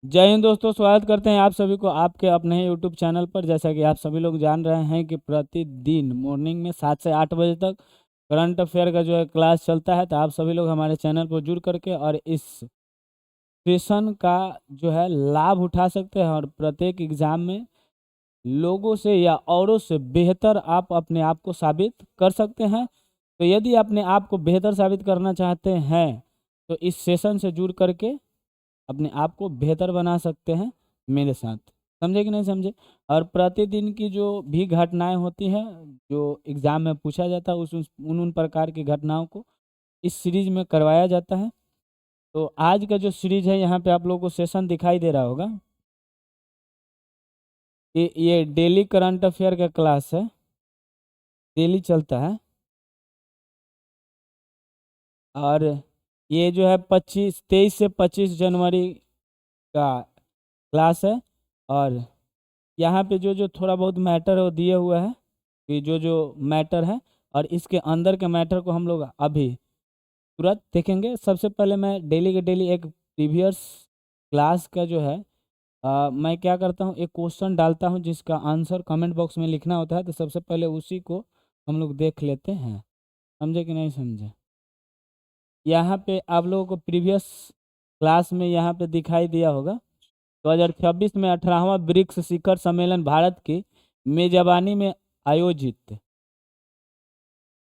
जय हिंद दोस्तों, स्वागत करते हैं आप सभी को आपके अपने ही यूट्यूब चैनल पर। जैसा कि आप सभी लोग जान रहे हैं कि प्रतिदिन मॉर्निंग में 7 से 8 बजे तक करंट अफेयर का जो है क्लास चलता है। तो आप सभी लोग हमारे चैनल पर जुड़ करके और इस सेशन का जो है लाभ उठा सकते हैं और प्रत्येक एग्जाम में लोगों से या औरों से बेहतर आप अपने आप को साबित कर सकते हैं। तो यदि अपने आप को बेहतर साबित करना चाहते हैं तो इस सेशन से जुड़ करके अपने आप को बेहतर बना सकते हैं मेरे साथ। समझे कि नहीं समझे? और प्रतिदिन की जो भी घटनाएं होती हैं जो एग्जाम में पूछा जाता है उन प्रकार की घटनाओं को इस सीरीज में करवाया जाता है। तो आज का जो सीरीज है यहाँ पे आप लोगों को सेशन दिखाई दे रहा होगा कि ये डेली करंट अफेयर का क्लास है, डेली चलता है। और ये जो है 23 से 25 जनवरी का क्लास है। और यहाँ पे जो जो थोड़ा बहुत मैटर है वो दिए हुए है कि जो जो मैटर है और इसके अंदर के मैटर को हम लोग अभी तुरंत देखेंगे। सबसे पहले मैं डेली के डेली एक प्रीवियस क्लास का जो है मैं क्या करता हूँ, एक क्वेश्चन डालता हूँ जिसका आंसर कमेंट बॉक्स में लिखना होता है। तो सबसे पहले उसी को हम लोग देख लेते हैं। समझे कि नहीं समझे? यहाँ पे आप लोगों को प्रीवियस क्लास में यहाँ पे दिखाई दिया होगा 2026 में 18वां ब्रिक्स शिखर सम्मेलन भारत की मेजबानी में आयोजित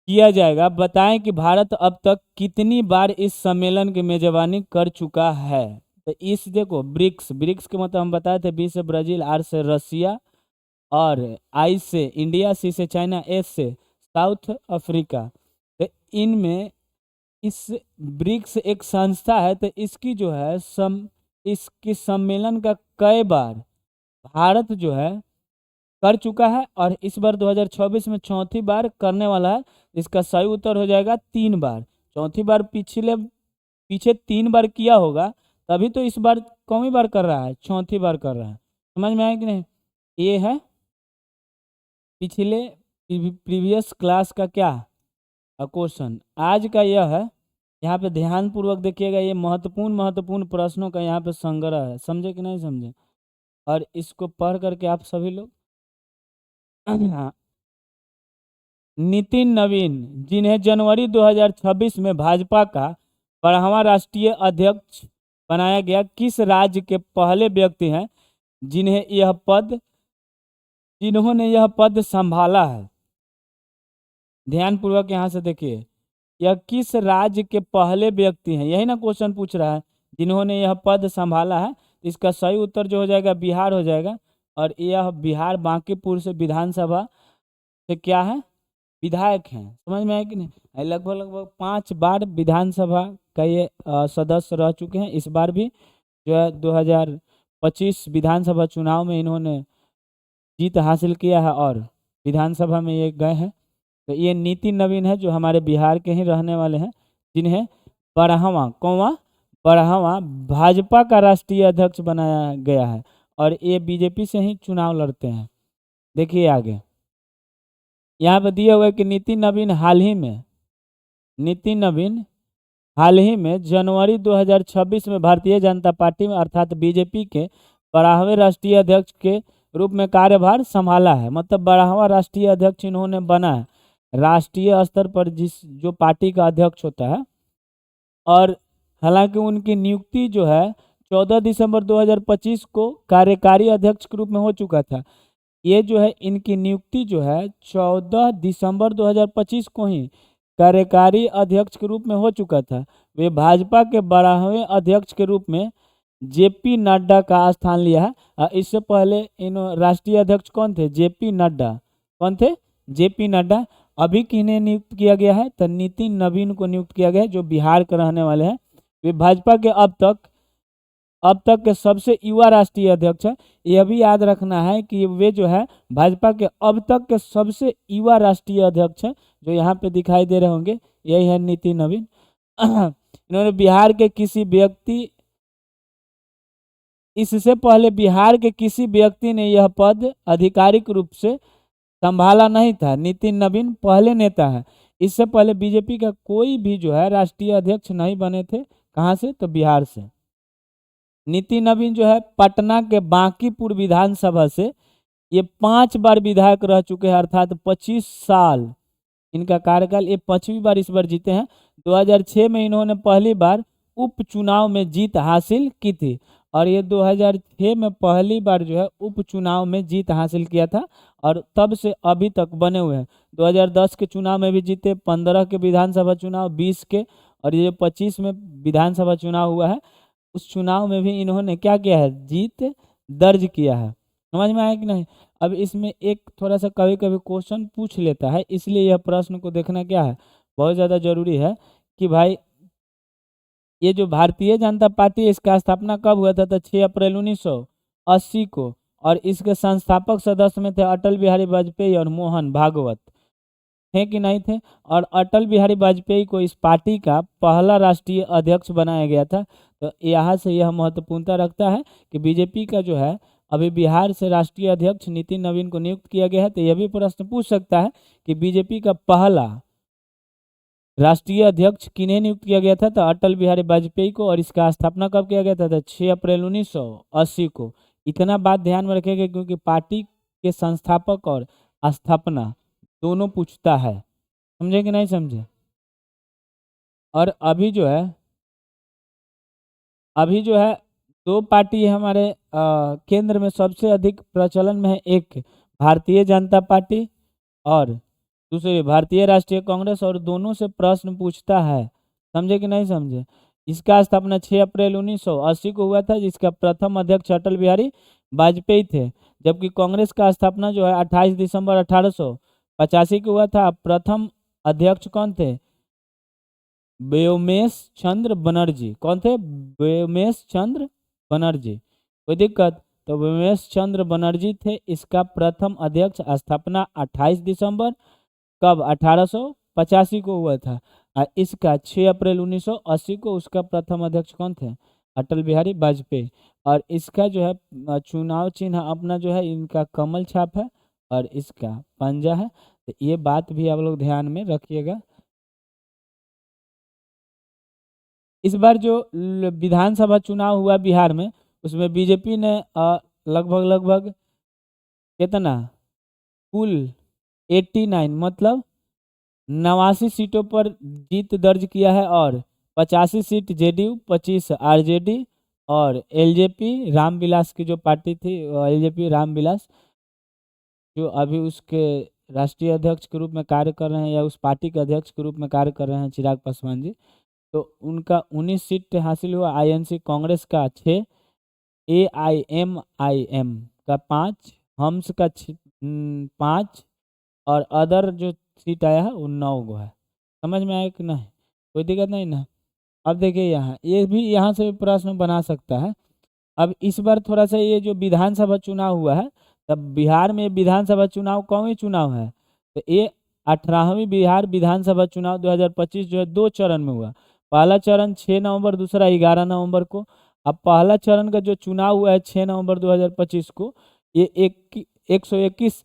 किया जाएगा। बताएं कि भारत अब तक कितनी बार इस सम्मेलन की मेजबानी कर चुका है। तो इस देखो, ब्रिक्स ब्रिक्स के मतलब हम बताए थे, बी से ब्राजील, आर से रसिया, और आई से इंडिया, सी से चाइना, एस से साउथ अफ्रीका। तो इनमें इस ब्रिक्स एक संस्था है। तो इसकी जो है इसकी सम्मेलन का कई बार भारत जो है कर चुका है और इस बार 2026 में चौथी बार करने वाला है। इसका सही उत्तर हो जाएगा 3 बार। चौथी बार पीछे 3 बार किया होगा, तभी तो इस बार कौनी बार कर रहा है, चौथी बार कर रहा है। समझ में आया कि नहीं? ये है पिछले प्रीवियस क्लास का क्या क्वेश्चन। आज का यह है, यहाँ पे ध्यान पूर्वक देखिएगा। ये महत्वपूर्ण महत्वपूर्ण प्रश्नों का यहाँ पे संग्रह है। समझे कि नहीं समझे? और इसको पढ़ करके आप सभी लोग हाँ, नितिन नवीन, जिन्हें जनवरी 2026 में भाजपा का 12वां राष्ट्रीय अध्यक्ष बनाया गया, किस राज्य के पहले व्यक्ति हैं जिन्हें यह पद जिन्होंने यह पद संभाला है? ध्यान पूर्वक यहाँ से देखिए, यह किस राज्य के पहले व्यक्ति हैं, यही ना क्वेश्चन पूछ रहा है, जिन्होंने यह पद संभाला है। इसका सही उत्तर जो हो जाएगा बिहार हो जाएगा। और यह बिहार बांकीपुर से विधानसभा से क्या है, विधायक हैं। समझ में आया कि नहीं? लगभग लगभग 5 बार विधानसभा का ये सदस्य रह चुके हैं। इस बार भी जो है 2025 विधानसभा चुनाव में इन्होंने जीत हासिल किया है और विधानसभा में ये गए हैं। तो ये नितिन नवीन है जो हमारे बिहार के ही रहने वाले हैं, जिन्हें 12वां भाजपा का राष्ट्रीय अध्यक्ष बनाया गया है और ये बीजेपी से ही चुनाव लड़ते हैं। देखिए आगे यहाँ पे दिया हुआ है कि नितिन नवीन हाल ही में जनवरी 2026 में भारतीय जनता पार्टी में अर्थात बीजेपी के 12वें राष्ट्रीय अध्यक्ष के रूप में कार्यभार संभाला है। मतलब 12वां राष्ट्रीय अध्यक्ष इन्होंने बना है राष्ट्रीय स्तर पर, जिस जो पार्टी का अध्यक्ष होता है। और हालांकि उनकी नियुक्ति जो है 14 दिसंबर 2025 को कार्यकारी अध्यक्ष के रूप में हो चुका था। ये जो है इनकी नियुक्ति जो है 14 दिसंबर 2025 को ही कार्यकारी अध्यक्ष के रूप में हो चुका था। वे भाजपा के 12वें अध्यक्ष के रूप में जेपी नड्डा का स्थान लिया है। इससे पहले इन राष्ट्रीय अध्यक्ष कौन थे? जेपी नड्डा। कौन थे? जेपी नड्डा। अभी किन्हें नियुक्त किया गया है? तो नितिन नवीन को नियुक्त किया गया है, जो बिहार के रहने वाले हैं। वे भाजपा के अब तक के सबसे युवा राष्ट्रीय अध्यक्ष है। यह भी याद रखना है कि वे जो है भाजपा के अब तक के सबसे युवा राष्ट्रीय अध्यक्ष हैं, जो यहाँ पे दिखाई दे रहे होंगे। यही है नितिन नवीन। इन्होंने बिहार के किसी व्यक्ति इससे पहले बिहार के किसी व्यक्ति ने यह पद आधिकारिक रूप से संभाला नहीं था। नितिन नवीन पहले नेता है। इससे पहले बीजेपी का कोई भी जो है राष्ट्रीय अध्यक्ष नहीं बने थे। कहाँ से? तो बिहार से। नीति नवीन जो है पटना के बांकीपुर विधानसभा से ये 5 बार विधायक रह चुके हैं, अर्थात 25 साल इनका कार्यकाल। ये 5वीं बार इस बार जीते हैं। 2006 में इन्होंने पहली बार उपचुनाव में जीत हासिल की थी, और ये 2006 में पहली बार जो है उपचुनाव में जीत हासिल किया था, और तब से अभी तक बने हुए हैं। 2010 के चुनाव में भी जीते, 15 के विधानसभा चुनाव, 20 के, और ये 25 में विधानसभा चुनाव हुआ है, उस चुनाव में भी इन्होंने क्या किया है, जीत दर्ज किया है। समझ में आया कि नहीं। अब इसमें एक थोड़ा सा कभी कभी क्वेश्चन पूछ लेता है, इसलिए यह प्रश्न को देखना क्या है, बहुत ज़्यादा जरूरी है कि भाई ये जो भारतीय जनता पार्टी है, इसका स्थापना कब हुआ था, तो 6 अप्रैल 1980 को, और इसके संस्थापक सदस्य में थे अटल बिहारी वाजपेयी और मोहन भागवत, थे कि नहीं थे। और अटल बिहारी वाजपेयी को इस पार्टी का पहला राष्ट्रीय अध्यक्ष बनाया गया था। तो यहाँ से यह महत्वपूर्णता रखता है कि बीजेपी का जो है अभी बिहार से राष्ट्रीय अध्यक्ष नितिन नवीन को नियुक्त किया गया है। तो यह भी प्रश्न पूछ सकता है कि बीजेपी का पहला राष्ट्रीय अध्यक्ष किन्हें नियुक्त किया गया था, तो अटल बिहारी वाजपेयी को, और इसका स्थापना कब किया गया था, तो 6 अप्रैल 1980 को। इतना बात ध्यान में रखेगा क्योंकि पार्टी के संस्थापक और स्थापना दोनों पूछता है, समझे कि नहीं समझे। और अभी जो है दो पार्टी है हमारे केंद्र में सबसे अधिक प्रचलन में है, एक भारतीय जनता पार्टी और दूसरी भारतीय राष्ट्रीय कांग्रेस, और दोनों से प्रश्न पूछता है, समझे कि नहीं समझे। इसका स्थापना 6 अप्रैल 1980 को हुआ था, जिसका प्रथम अध्यक्ष अटल बिहारी वाजपेयी थे, जबकि कांग्रेस का स्थापना जो है 28 दिसंबर 1885 को हुआ था। प्रथम अध्यक्ष कौन थे, व्योमेश चंद्र बनर्जी। कौन थे, व्योमेश चंद्र बनर्जी। कोई दिक्कत, तो व्योमेश चंद्र बनर्जी थे इसका प्रथम अध्यक्ष। स्थापना 28 दिसंबर कब, 1885 को हुआ था। और इसका 6 अप्रैल 1980 को उसका प्रथम अध्यक्ष कौन थे, अटल बिहारी वाजपेयी। और इसका जो है चुनाव चिन्ह अपना जो है, इनका कमल छाप है और इसका पंजा है। तो ये बात भी आप लोग ध्यान में रखिएगा। इस बार जो विधानसभा चुनाव हुआ बिहार में, उसमें बीजेपी ने लगभग लगभग कितना, कुल 89 मतलब 89 सीटों पर जीत दर्ज किया है, और 85 सीट जेडीयू, 25 आरजेडी, और एलजेपी रामविलास की जो पार्टी थी, एलजेपी रामविलास, जो अभी उसके राष्ट्रीय अध्यक्ष के रूप में कार्य कर रहे हैं, या उस पार्टी के अध्यक्ष के रूप में कार्य कर रहे हैं, चिराग पासवान जी, तो उनका 19 सीट हासिल हुआ। आईएनसी कांग्रेस का 6, एआईएमआईएम का 5, हम्स का 5, और अदर जो सीट आया है वो 9 गो है। समझ में आया कि नहीं, कोई दिक्कत नहीं ना। अब देखिए यहाँ, ये भी यहाँ से भी प्रश्न बना सकता है। अब इस बार थोड़ा सा ये जो विधानसभा चुनाव हुआ है, तब बिहार में विधानसभा चुनाव कौन चुनाव है, तो ये 18वीं बिहार विधानसभा चुनाव 2025 जो है 2 चरण में हुआ। पहला चरण 6 नवंबर, दूसरा 11 नवंबर को। अब पहला चरण का जो चुनाव हुआ है 6 नवंबर 2025 को, ये 121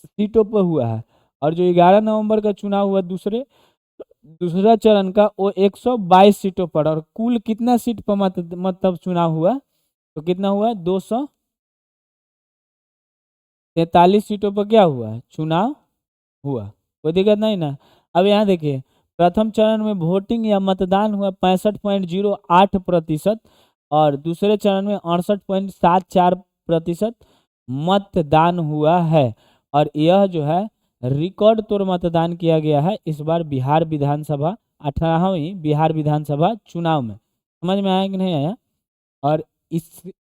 सीटों पर हुआ है। और जो 11 नवंबर का चुनाव हुआ दूसरा चरण का, वो 122 सीटों पर, और कुल कितना सीट पर मतलब चुनाव हुआ, तो कितना हुआ, 243 सीटों पर क्या हुआ, चुनाव हुआ। कोई दिक्कत नहीं ना। अब यहाँ देखिए, प्रथम चरण में वोटिंग या मतदान हुआ 65.08%, और दूसरे चरण में 68.74% मतदान हुआ है। और यह जो है रिकॉर्ड तोड़ मतदान किया गया है इस बार बिहार विधानसभा 18वीं बिहार विधानसभा चुनाव में। समझ में आया कि नहीं आया। और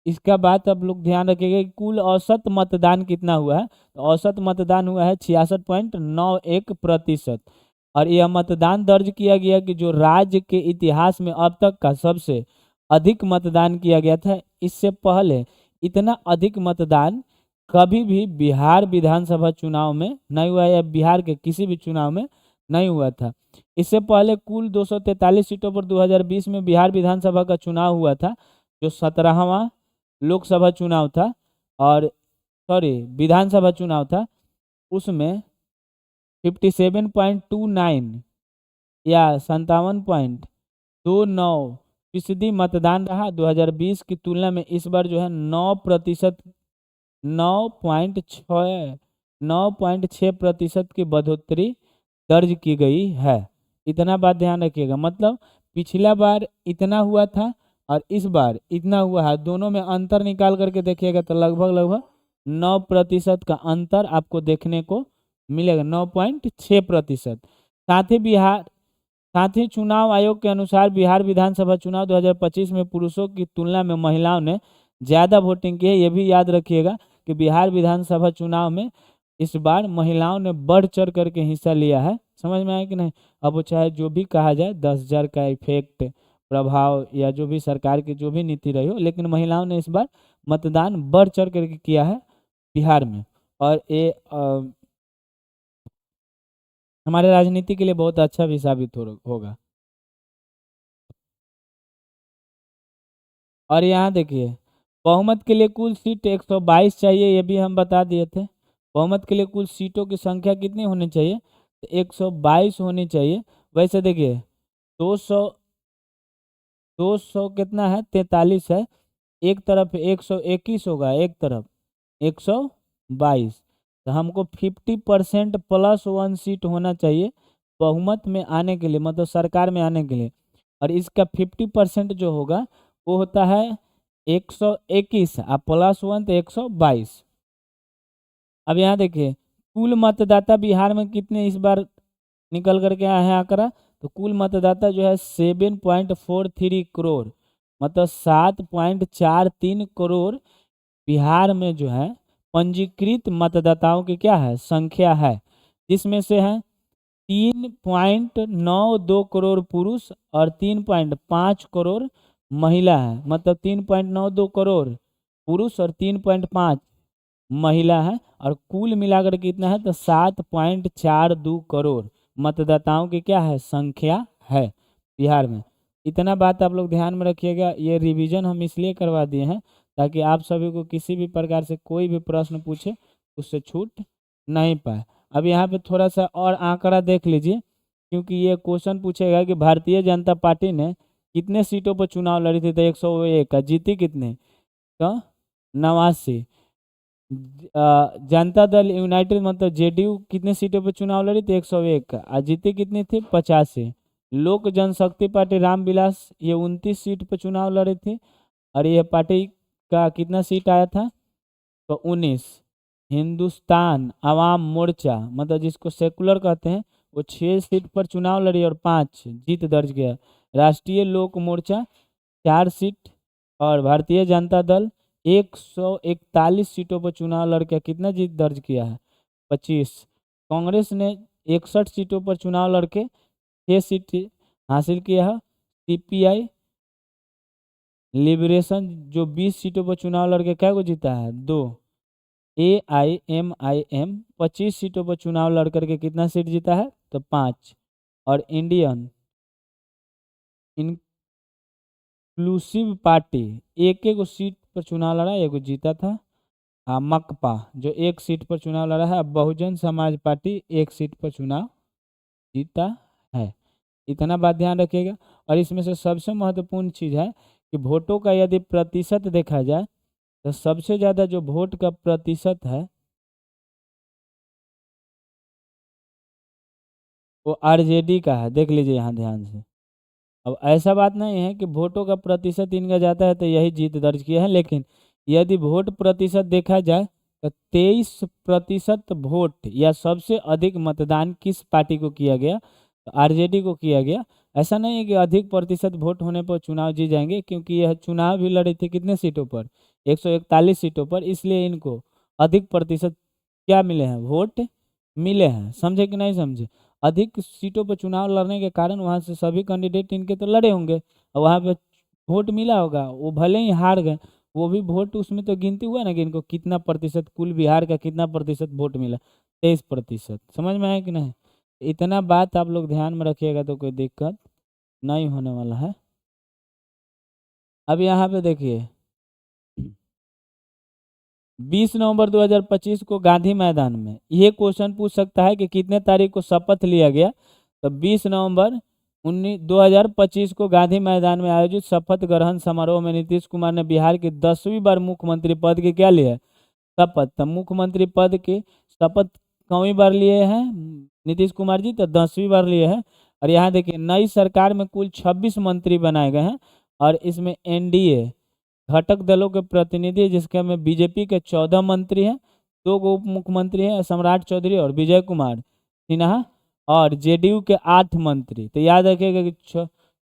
इसका बात अब लोग ध्यान रखिएगा कि कुल औसत मतदान कितना हुआ है, तो औसत मतदान हुआ है 66.91%। और यह मतदान दर्ज किया गया कि जो राज्य के इतिहास में अब तक का सबसे अधिक मतदान किया गया था। इससे पहले इतना अधिक मतदान कभी भी बिहार विधानसभा चुनाव में नहीं हुआ, या बिहार के किसी भी चुनाव में नहीं हुआ था। इससे पहले कुल 243 सीटों पर 2020 में बिहार विधानसभा का चुनाव हुआ था, जो 17वां लोकसभा चुनाव था, और विधानसभा चुनाव था। उसमें 57.29 या 57.29 फीसदी मतदान रहा। 2020 की तुलना में इस बार जो है 9%, 9.6% की बढ़ोतरी दर्ज की गई है। इतना बात ध्यान रखिएगा, मतलब पिछला बार इतना हुआ था और इस बार इतना हुआ है, दोनों में अंतर निकाल करके देखिएगा तो लगभग लगभग 9% का अंतर आपको देखने को मिलेगा, 9.6%। साथ ही चुनाव आयोग के अनुसार बिहार विधानसभा चुनाव 2025 में पुरुषों की तुलना में महिलाओं ने ज़्यादा वोटिंग की है। ये भी याद रखिएगा कि बिहार विधानसभा चुनाव में इस बार महिलाओं ने बढ़ चढ़ करके हिस्सा लिया है। समझ में आया कि नहीं? अब वो चाहे जो भी कहा जाए, 10,000 का इफेक्ट प्रभाव या जो भी सरकार की जो भी नीति रही हो, लेकिन महिलाओं ने इस बार मतदान बढ़ चढ़ करके किया है बिहार में। और ये हमारे राजनीति के लिए बहुत अच्छा भी साबित होगा। और यहाँ देखिए, बहुमत के लिए कुल सीट 122 चाहिए, ये भी हम बता दिए थे। बहुमत के लिए कुल सीटों की संख्या कितनी होनी चाहिए? तो 122 होनी चाहिए। वैसे देखिए, 200 कितना है? 43 है। एक तरफ 121 होगा, एक तरफ 122, तो हमको 50% +1 सीट होना चाहिए बहुमत में आने के लिए, मतलब सरकार में आने के लिए। और इसका 50% जो होगा वो होता है 121, और +1 तो 122। अब यहाँ देखिए, कुल मतदाता बिहार में कितने इस बार निकल करके आए हैं आंकड़ा? तो कुल मतदाता जो है 7.43 करोड़, मतलब 7.43 करोड़ बिहार में जो है पंजीकृत मतदाताओं की क्या है? संख्या है। जिसमें से है 3.92 करोड़ पुरुष और 3.5 करोड़ महिला है, मतलब 3.92 करोड़ पुरुष और 3.5 महिला है। और कुल मिलाकर कितना है? तो 7.42 करोड़ मतदाताओं की क्या है? संख्या है बिहार में। इतना बात आप लोग ध्यान में रखिएगा। ये रिवीजन हम इसलिए करवा दिए हैं ताकि आप सभी को किसी भी प्रकार से कोई भी प्रश्न पूछे उससे छूट नहीं पाए। अब यहाँ पे थोड़ा सा और आंकड़ा देख लीजिए, क्योंकि ये क्वेश्चन पूछेगा कि भारतीय जनता पार्टी ने कितने सीटों पर चुनाव लड़ी थी? तो 101, जीती कितने? तो 89। जनता दल यूनाइटेड मतलब जेडीयू कितने सीटों पर चुनाव लड़ी थी? 101, और जीती कितनी थी? 85। लोक जनशक्ति पार्टी रामविलास ये 29 सीट पर चुनाव लड़ी थी, और यह पार्टी का कितना सीट आया था? तो 19। हिंदुस्तान आवाम मोर्चा मतलब जिसको सेकुलर कहते हैं, वो 6 सीट पर चुनाव लड़ी और 5 जीत दर्ज किया। राष्ट्रीय लोक मोर्चा 4 सीट, और भारतीय जनता दल 141 सीटों पर चुनाव लड़के कितना जीत दर्ज किया है? 25। कांग्रेस ने 61 सीटों पर चुनाव लड़के 6 सीट हासिल किया है। सीपीआई लिबरेशन जो 20 सीटों पर चुनाव लड़के क्या को जीता है? 2। AIMIM 25 सीटों पर चुनाव लड़ करके कितना सीट जीता है? तो 5। और इंडियन इंक्लूसिव पार्टी एक एक सीट पर चुनाव लड़ा, एक जीता था। मकपा जो 1 सीट पर चुनाव लड़ा है। बहुजन समाज पार्टी 1 सीट पर चुनाव जीता है। इतना बात ध्यान रखिएगा। और इसमें से सबसे महत्वपूर्ण चीज़ है कि वोटों का यदि प्रतिशत देखा जाए तो सबसे ज़्यादा जो वोट का प्रतिशत है वो आरजेडी का है। देख लीजिए यहाँ ध्यान से। अब ऐसा बात नहीं है कि वोटों का प्रतिशत इनका जाता है तो यही जीत दर्ज किया है, लेकिन यदि वोट प्रतिशत देखा जाए तो 23% वोट या सबसे अधिक मतदान किस पार्टी को किया गया? तो आरजेडी को किया गया। ऐसा नहीं है कि अधिक प्रतिशत वोट होने पर चुनाव जीत जाएंगे, क्योंकि यह चुनाव भी लड़ी थी कितने सीटों पर? 141 सीटों पर, इसलिए इनको अधिक प्रतिशत क्या मिले हैं? वोट मिले हैं। समझे कि नहीं समझे? अधिक सीटों पर चुनाव लड़ने के कारण वहां से सभी कैंडिडेट इनके तो लड़े होंगे और वहां पे वोट मिला होगा। वो भले ही हार गए, वो भी वोट उसमें तो गिनती हुआ ना कि इनको कितना प्रतिशत, कुल बिहार का कितना प्रतिशत वोट मिला? 23%। समझ में आया कि नहीं? इतना बात आप लोग ध्यान में रखिएगा तो कोई दिक्कत नहीं होने वाला है। अब यहाँ पे देखिए, 20 नवंबर 2025 को गांधी मैदान में ये क्वेश्चन पूछ सकता है कि कितने तारीख को शपथ लिया गया? तो 20 नवंबर 2025 को गांधी मैदान में आयोजित शपथ ग्रहण समारोह में नीतीश कुमार ने बिहार की 10वीं बार मुख्यमंत्री पद की क्या लिया है? शपथ। तो मुख्यमंत्री पद की शपथ कौवीं बार लिए हैं नीतीश कुमार जी? तो 10वीं बार लिए हैं। और यहाँ देखिए, नई सरकार में कुल 26 मंत्री बनाए गए हैं और इसमें एनडीए घटक दलों के प्रतिनिधि, जिसके में बीजेपी के 14 मंत्री हैं, 2 उप मुख्यमंत्री हैं, सम्राट चौधरी और विजय कुमार सिन्हा, और जेडीयू के 8 मंत्री। तो याद रखिएगा कि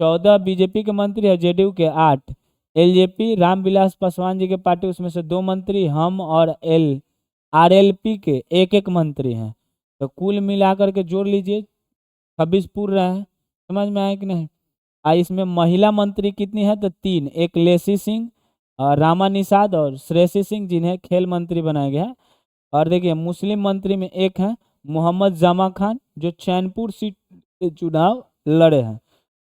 14 बीजेपी के मंत्री है, जेडीयू के 8, एलजेपी रामविलास पासवान जी के पार्टी उसमें से 2 मंत्री, हम और आरएलपी के 1 मंत्री हैं। तो कुल मिलाकर के जोड़ लीजिए 26 पूर्ण रहे हैं। समझ में आया कि नहीं? इसमें महिला मंत्री कितनी है? तो 3, एक लेसी सिंह, रामा निषाद और श्रेयसी सिंह, जिन्हें खेल मंत्री बनाया गया है। और देखिए, मुस्लिम मंत्री में एक है मोहम्मद जमा खान, जो चैनपुर सीट से चुनाव लड़े हैं।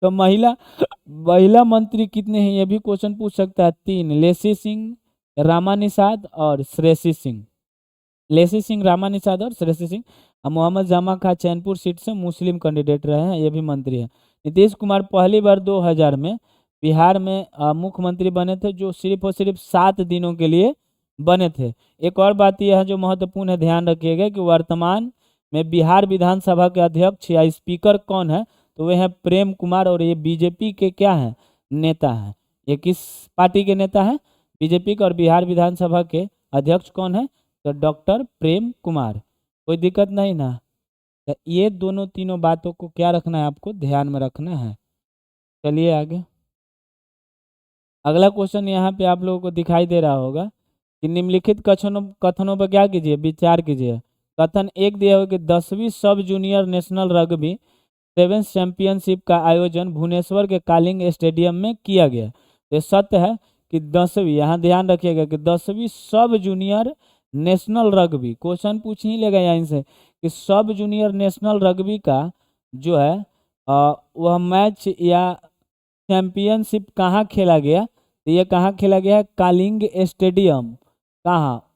तो महिला मंत्री कितने हैं, ये भी क्वेश्चन पूछ सकता है। 3, लेसी सिंह, रामा निषाद और श्रेयसी सिंह। लेसी सिंह, रामा निषाद और श्रेयसी सिंह। मोहम्मद जमा खान चैनपुर सीट से मुस्लिम कैंडिडेट रहे हैं, ये भी मंत्री हैं। नीतीश कुमार पहली बार 2000 में बिहार में मुख्यमंत्री बने थे, जो सिर्फ और सिर्फ 7 दिनों के लिए बने थे। एक और बात यह है जो महत्वपूर्ण है, ध्यान रखिएगा कि वर्तमान में बिहार विधानसभा के अध्यक्ष या स्पीकर कौन है? तो वे हैं प्रेम कुमार, और ये बीजेपी के क्या हैं? नेता हैं। ये किस पार्टी के नेता हैं? बीजेपी के। और बिहार विधानसभा के अध्यक्ष कौन है? तो डॉक्टर प्रेम कुमार। कोई दिक्कत नहीं ना? तो ये दोनों तीनों बातों को क्या रखना है, आपको ध्यान में रखना है। चलिए आगे। अगला क्वेश्चन यहाँ पे आप लोगों को दिखाई दे रहा होगा कि निम्नलिखित कथनों पर क्या कीजिए, विचार कीजिए। कथन 1 दिया हुआ कि 10वीं सब junior national rugby sevens championship का आयोजन भुवनेश्वर के कालिंग स्टेडियम में किया गया। ये सत्य है कि 10वीं, यहाँ ध्यान रखिएगा कि 10वीं सब जूनियर नेशनल रग्बी, क्वेश्चन पूछ ही लेगा यहाँ से कि सब जूनियर नेशनल रग्बी का जो है वह मैच या चैंपियनशिप कहाँ खेला गया? तो ये कहाँ खेला गया है? कालिंग स्टेडियम। कहाँ?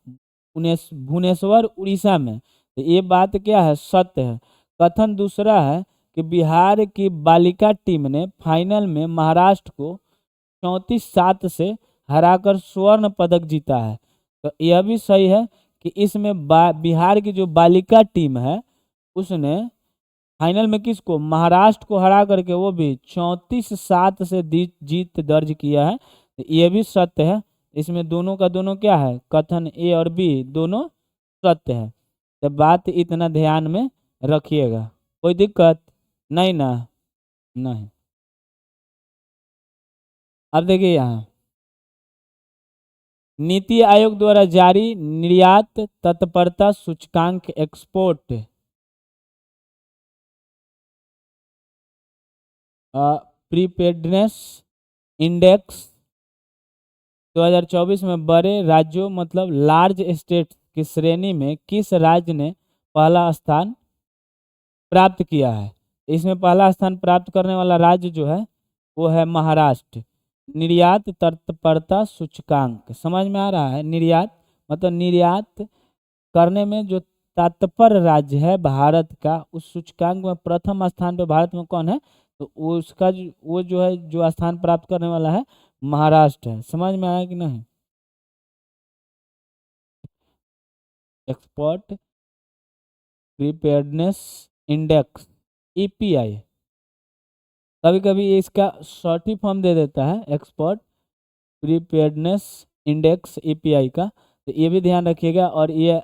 भुवनेश्वर उड़ीसा में। तो ये बात क्या है? सत्य है। कथन दूसरा है कि बिहार की बालिका टीम ने फाइनल में महाराष्ट्र को 34-7 से हराकर स्वर्ण पदक जीता है। तो यह भी सही है कि इसमें बिहार की जो बालिका टीम है उसने फाइनल में किसको? महाराष्ट्र को हरा करके, वो भी 34-7 से जीत दर्ज किया है। तो ये भी सत्य है। इसमें दोनों का दोनों क्या है? कथन ए और बी दोनों सत्य है। तो बात इतना ध्यान में रखिएगा। कोई दिक्कत नहीं ना? नहीं। अब देखिए यहाँ, नीति आयोग द्वारा जारी निर्यात तत्परता सूचकांक एक्सपोर्ट प्रीपेडनेस इंडेक्स 2024 में बड़े राज्यों मतलब लार्ज स्टेट की श्रेणी में किस राज्य ने पहला स्थान प्राप्त किया है? इसमें पहला स्थान प्राप्त करने वाला राज्य जो है वो है महाराष्ट्र। निर्यात तत्परता सूचकांक समझ में आ रहा है? निर्यात मतलब निर्यात करने में जो तत्पर राज्य है भारत का, उस सूचकांक में प्रथम स्थान पे भारत में कौन है? तो उसका वो जो है, जो स्थान प्राप्त करने वाला है महाराष्ट्र है। समझ में आया कि नहीं? एक्सपोर्ट प्रिपेयर्डनेस इंडेक्स ईपीआई, कभी कभी इसका शॉर्ट ही फॉर्म दे देता है एक्सपोर्ट प्रिपेयर्डनेस इंडेक्स ईपीआई का। तो ये भी ध्यान रखिएगा। और ये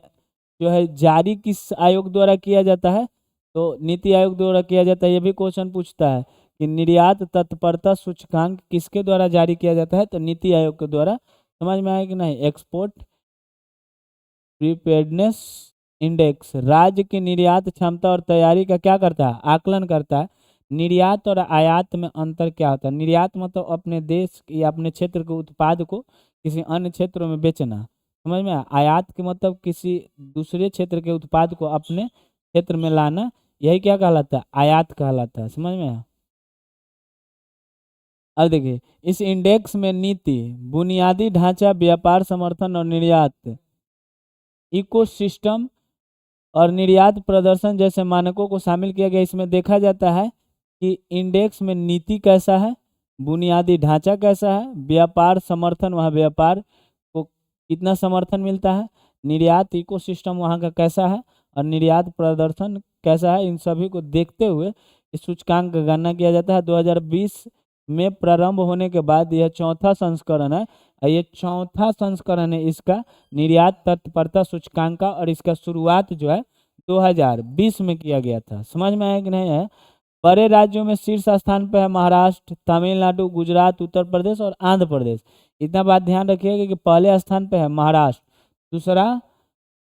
जो है जारी किस आयोग द्वारा किया जाता है? तो नीति आयोग द्वारा किया जाता है। ये भी क्वेश्चन पूछता है कि निर्यात तत्परता सूचकांक किसके द्वारा जारी किया जाता है? तो नीति आयोग के द्वारा। समझ में आया कि नहीं? एक्सपोर्ट प्रिपेयर्डनेस इंडेक्स राज्य की निर्यात क्षमता और तैयारी का क्या करता है? आकलन करता है। निर्यात और आयात में अंतर क्या होता है? निर्यात मतलब अपने देश या अपने क्षेत्र के उत्पाद को किसी अन्य क्षेत्रों में बेचना। समझ में? आयात के मतलब किसी दूसरे क्षेत्र के उत्पाद को अपने क्षेत्र में लाना, यही क्या कहलाता है? आयात कहलाता है। समझ में आया? अब देखिए, इस इंडेक्स में नीति, बुनियादी ढांचा, व्यापार समर्थन और निर्यात इकोसिस्टम और निर्यात प्रदर्शन जैसे मानकों को शामिल किया गया। इसमें देखा जाता है कि इंडेक्स में नीति कैसा है, बुनियादी ढांचा कैसा है, व्यापार समर्थन, वहाँ व्यापार को कितना समर्थन मिलता है, निर्यात इकोसिस्टम वहाँ का कैसा है और निर्यात प्रदर्शन कैसा है। इन सभी को देखते हुए इस सूचकांक का गणना किया जाता है। 2020 में प्रारंभ होने के बाद यह चौथा संस्करण है और ये चौथा संस्करण है इसका निर्यात तत्परता सूचकांक का, और इसका शुरुआत जो है 2020 में किया गया था। समझ में आया कि नहीं है। बड़े राज्यों में शीर्ष स्थान पर है महाराष्ट्र, तमिलनाडु, गुजरात, उत्तर प्रदेश और आंध्र प्रदेश। इतना बात ध्यान रखिएगा कि पहले स्थान पर है महाराष्ट्र, दूसरा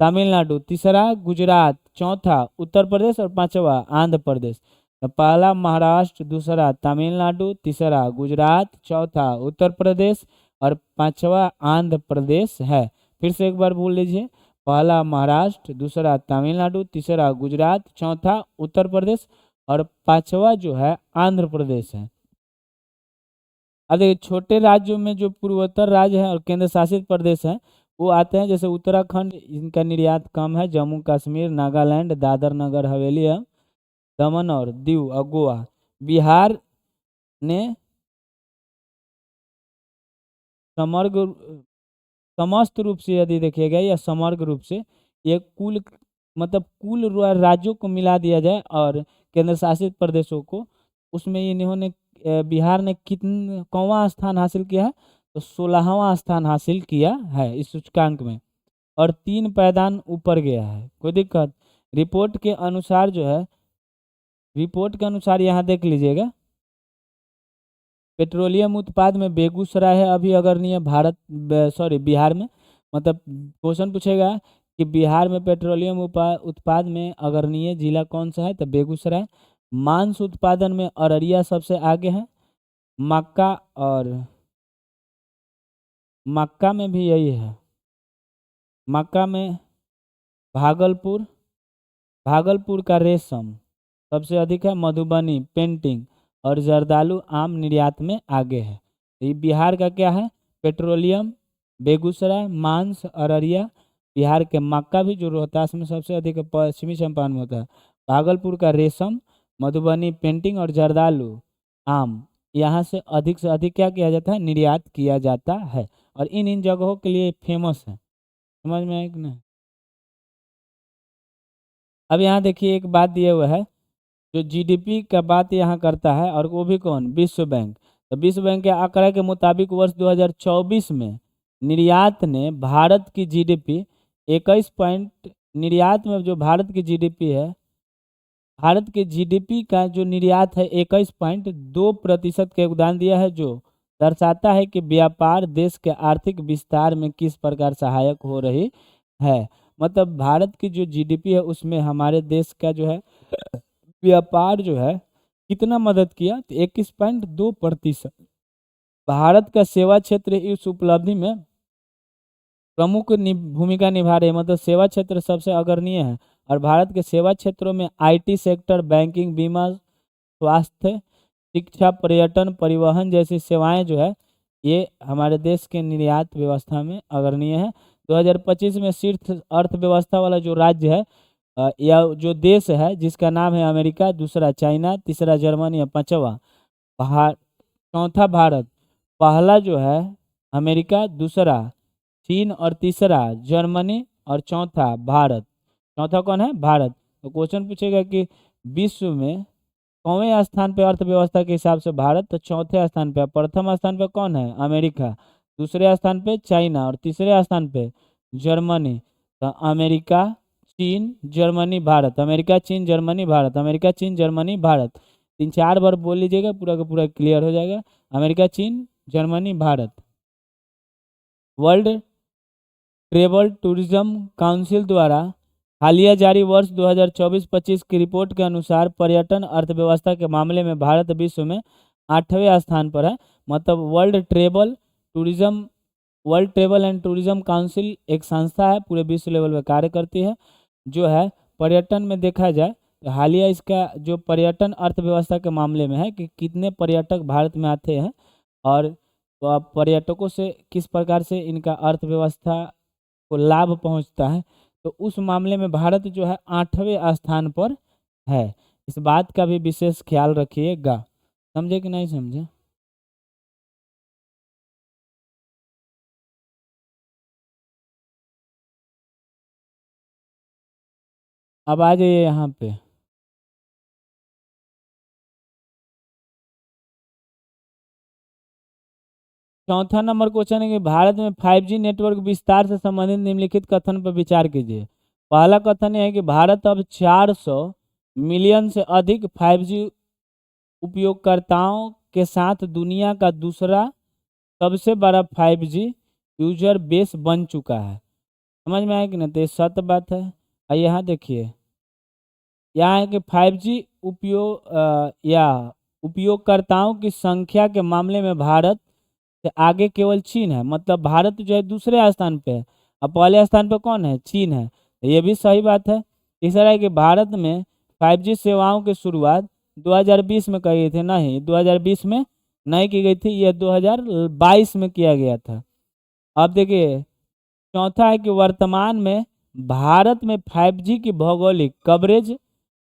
तमिलनाडु, तीसरा गुजरात, चौथा उत्तर प्रदेश और पांचवा आंध्र प्रदेश। तो पहला महाराष्ट्र, दूसरा तमिलनाडु, तीसरा गुजरात, चौथा उत्तर प्रदेश और पांचवा आंध्र प्रदेश है। फिर से एक बार बोल लीजिए, पहला महाराष्ट्र, दूसरा तमिलनाडु, तीसरा गुजरात, चौथा उत्तर प्रदेश और पांचवा जो है आंध्र प्रदेश है। अब देखिए छोटे राज्यों में जो पूर्वोत्तर राज्य है और केंद्र शासित प्रदेश है वो आते हैं, जैसे उत्तराखंड, इनका निर्यात कम है, जम्मू कश्मीर, नागालैंड, दादर नगर हवेली है, दमन और दीव और गोवा। बिहार ने समग्र समस्त रूप से यदि देखिएगा या समग्र रूप से ये कुल मतलब कुल राज्यों को मिला दिया जाए और केंद्र शासित प्रदेशों को, उसमें इन्होंने बिहार ने कितने कौवां स्थान हासिल किया है, तो 16वां स्थान हासिल किया है इस सूचकांक में और 3 पायदान ऊपर गया है। कोई दिक्कत? रिपोर्ट के अनुसार जो है, रिपोर्ट के अनुसार यहाँ देख लीजिएगा, पेट्रोलियम उत्पाद में बेगूसराय है अभी अग्रणी भारत सॉरी बिहार में। मतलब क्वेश्चन पूछेगा कि बिहार में पेट्रोलियम उत्पाद में अग्रणी जिला कौन सा है, तो बेगूसराय। मांस उत्पादन में अररिया सबसे आगे है। मक्का और मक्का में भी यही है, मक्का में भागलपुर, भागलपुर का रेशम सबसे अधिक है। मधुबनी पेंटिंग और जर्दालू आम निर्यात में आगे है। तो ये बिहार का क्या है, पेट्रोलियम, बेगूसराय, मांस, अररिया, बिहार के मक्का भी जो रोहतास में सबसे अधिक है, पश्चिमी चंपारण में होता है, भागलपुर का रेशम, मधुबनी पेंटिंग और जर्दालू आम, यहाँ से अधिक क्या किया जाता है, निर्यात किया जाता है और इन जगहों के लिए फेमस है। समझ में आया कि नहीं। अब यहाँ देखिए एक बात दिया हुआ है, जो जीडीपी का बात यहाँ करता है और वो भी कौन, विश्व बैंक। तो विश्व बैंक के आंकड़े के मुताबिक वर्ष 2024 में निर्यात ने भारत की जीडीपी 21 पॉइंट, निर्यात में जो भारत की जीडीपी है, भारत के जीडीपी का जो निर्यात है 21.2% का योगदान दिया है, जो दर्शाता है कि व्यापार देश के आर्थिक विस्तार में किस प्रकार सहायक हो रही है। मतलब भारत की जो जीडीपी है उसमें हमारे देश का जो है व्यापार जो है कितना मदद किया, तो 21.2%। भारत का सेवा क्षेत्र इस उपलब्धि में प्रमुख भूमिका निभा रहे हैं, मतलब सेवा क्षेत्र सबसे अग्रणी है और भारत के सेवा क्षेत्रों में आईटी सेक्टर, बैंकिंग, बीमा, स्वास्थ्य, शिक्षा, पर्यटन, परिवहन जैसी सेवाएं जो है ये हमारे देश के निर्यात व्यवस्था में अग्रणी है। 2025 में शीर्ष अर्थव्यवस्था वाला जो राज्य है या जो देश है जिसका नाम है अमेरिका, दूसरा चाइना, तीसरा जर्मनी और पांचवा चौथा भारत। पहला जो है अमेरिका, दूसरा चीन और तीसरा जर्मनी और चौथा भारत। चौथा कौन है, भारत। तो क्वेश्चन पूछेगा कि विश्व में कौवें स्थान पे अर्थव्यवस्था के हिसाब से भारत, तो चौथे स्थान पे। प्रथम स्थान पे कौन है, अमेरिका, दूसरे स्थान पे चाइना और तीसरे स्थान पे जर्मनी। तो अमेरिका, चीन, जर्मनी, भारत, अमेरिका, चीन, जर्मनी, भारत, अमेरिका, चीन, जर्मनी, भारत। 3-4 बार बोल लीजिएगा, पूरा का पूरा क्लियर हो जाएगा। अमेरिका, चीन, Germany, Bharat. World travel tourism council द्वारा हालिया जारी वर्ष 2024-25 की रिपोर्ट के अनुसार पर्यटन अर्थव्यवस्था के मामले में भारत विश्व में 8वें स्थान पर है। मतलब world travel and tourism council एक संस्था है, पूरे विश्व लेवल पर कार्य करती है, जो है पर्यटन में देखा जाए तो हालिया इसका जो पर्यटन अर्थव्यवस्था के मामले में है कि कितने पर्यटक भारत में आते हैं और पर्यटकों से किस प्रकार से इनका अर्थव्यवस्था को लाभ पहुंचता है, तो उस मामले में भारत जो है 8वें स्थान पर है। इस बात का भी विशेष ख्याल रखिएगा। समझे कि नहीं समझे? अब आ जाइए यहाँ पे। चौथा नंबर क्वेश्चन है कि भारत में 5G नेटवर्क विस्तार से संबंधित निम्नलिखित कथन पर विचार कीजिए। पहला कथन यह है कि भारत अब 400 मिलियन से अधिक 5G उपयोगकर्ताओं के साथ दुनिया का दूसरा सबसे बड़ा 5G यूजर बेस बन चुका है। समझ में आया कि नहीं? तो ये सत्य बात है। और यहाँ देखिए, यहाँ है कि 5G या उपयोगकर्ताओं की संख्या के मामले में भारत से आगे केवल चीन है। मतलब भारत जो है दूसरे स्थान पे है और पहले स्थान पे कौन है? चीन है। तो ये भी सही बात है। तीसरा है कि भारत में 5G सेवाओं की शुरुआत 2020 में की गई थी। नहीं, 2020 में नहीं की गई थी, यह 2022 में किया गया था। अब देखिए, चौथा है कि वर्तमान में भारत में 5G की भौगोलिक कवरेज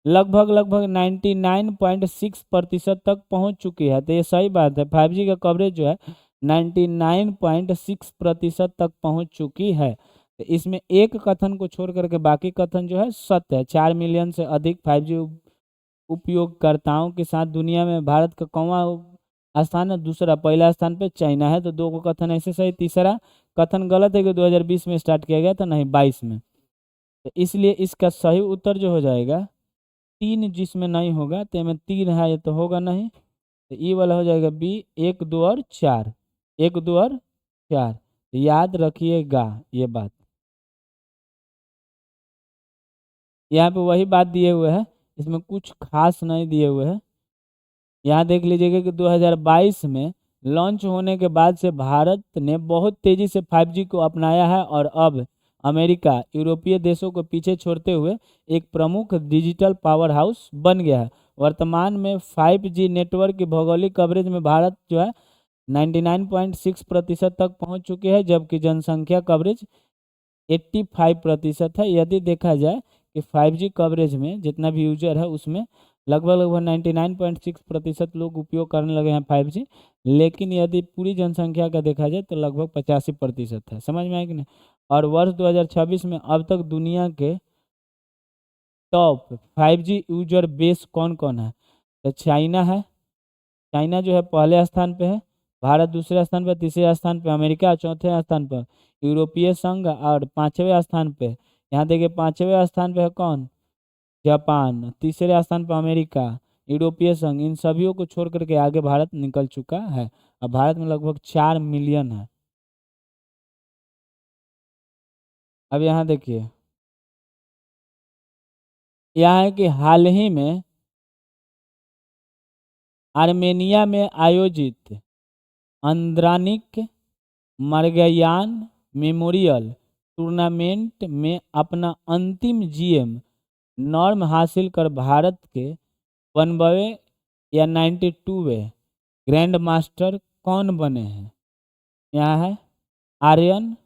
लगभग लगभग 99.6% तक पहुंच चुकी है। तो ये सही बात है, 5G का कवरेज जो है 99.6% तक पहुंच चुकी है। तो इसमें एक कथन को छोड़ करके बाकी कथन जो है सत्य है। 4 मिलियन से अधिक 5G उपयोगकर्ताओं के साथ दुनिया में भारत का कौवा स्थान है? दूसरा। पहला स्थान पे चाइना है। तो दो को कथन ऐसे सही। तीसरा कथन गलत है कि 2020 में स्टार्ट किया गया था, नहीं 22 में। तो इसलिए इसका सही उत्तर जो हो जाएगा 3, जिसमें नहीं होगा तो में 3 है, ये तो होगा नहीं। तो ये वाला हो जाएगा बी, 1, 2 और 4। 1, 2 और 4, याद रखिएगा ये बात। यहाँ पे वही बात दिए हुए है, इसमें कुछ खास नहीं दिए हुए हैं। यहाँ देख लीजिएगा कि 2022 में लॉन्च होने के बाद से भारत ने बहुत तेजी से 5G को अपनाया है और अब अमेरिका, यूरोपीय देशों को पीछे छोड़ते हुए एक प्रमुख डिजिटल पावर हाउस बन गया है। वर्तमान में 5G नेटवर्क की भौगोलिक कवरेज में भारत जो है 99.6% तक पहुंच चुकी है, जबकि जनसंख्या कवरेज 85% है। यदि देखा जाए कि 5G कवरेज में जितना भी यूजर है उसमें लगभग लगभग 99.6% लोग उपयोग करने लगे हैं 5G। लेकिन यदि पूरी जनसंख्या का देखा जाए तो लगभग 85% है। समझ में आया कि नहीं? और वर्ष 2026 में अब तक दुनिया के टॉप 5G यूजर बेस कौन कौन है? तो चाइना है। चाइना जो है पहले स्थान पे है, भारत दूसरे स्थान पर, तीसरे स्थान पे अमेरिका, चौथे स्थान पर यूरोपीय संघ और पांचवें स्थान पे, यहाँ देखिए पांचवें स्थान पे है कौन? जापान। तीसरे स्थान पर अमेरिका, यूरोपीय संघ। इन सभी को छोड़ करके आगे भारत निकल चुका है। अब भारत में लगभग 4 मिलियन है। अब यहाँ देखिए, यहाँ है कि हाल ही में आर्मेनिया में आयोजित अंद्रानिक मार्गयान मेमोरियल टूर्नामेंट में अपना अंतिम जीएम नॉर्म हासिल कर भारत के 92वें या 92वें ग्रैंड मास्टर कौन बने हैं? यहाँ है आर्यन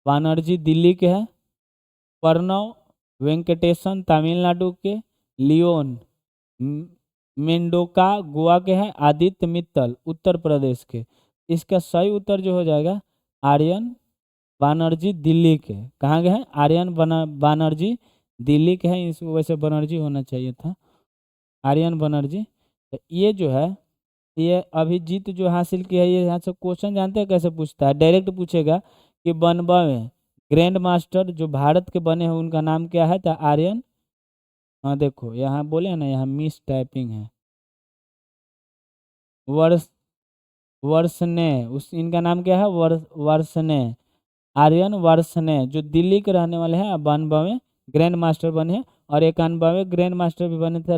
बानर्जी दिल्ली के हैं, प्रणव वेंकटेशन तमिलनाडु के, लियोन म- मेंडोका गोवा के हैं, आदित्य मित्तल उत्तर प्रदेश के। इसका सही उत्तर जो हो जाएगा आर्यन बानर्जी दिल्ली के। कहाँ के हैं? आर्यन बानर्जी दिल्ली के हैं। इस वैसे बनर्जी होना चाहिए था, आर्यन बनर्जी। तो ये जो है, ये अभी जीत जो हासिल किया है, ये यहाँ से क्वेश्चन जानते हैं कैसे पूछता है? डायरेक्ट पूछेगा कि 92वें ग्रैंड मास्टर जो भारत के बने हैं उनका नाम क्या है? तो आर्यन, हाँ देखो यहाँ बोले हैं ना, यहाँ मिस टाइपिंग है। वर्ष वर्षने, उस इनका नाम क्या है? वर्षने, आर्यन वर्षने, जो दिल्ली के रहने वाले हैं। 92वें ग्रैंड मास्टर बने हैं। और 91वें ग्रैंड मास्टर भी बने थे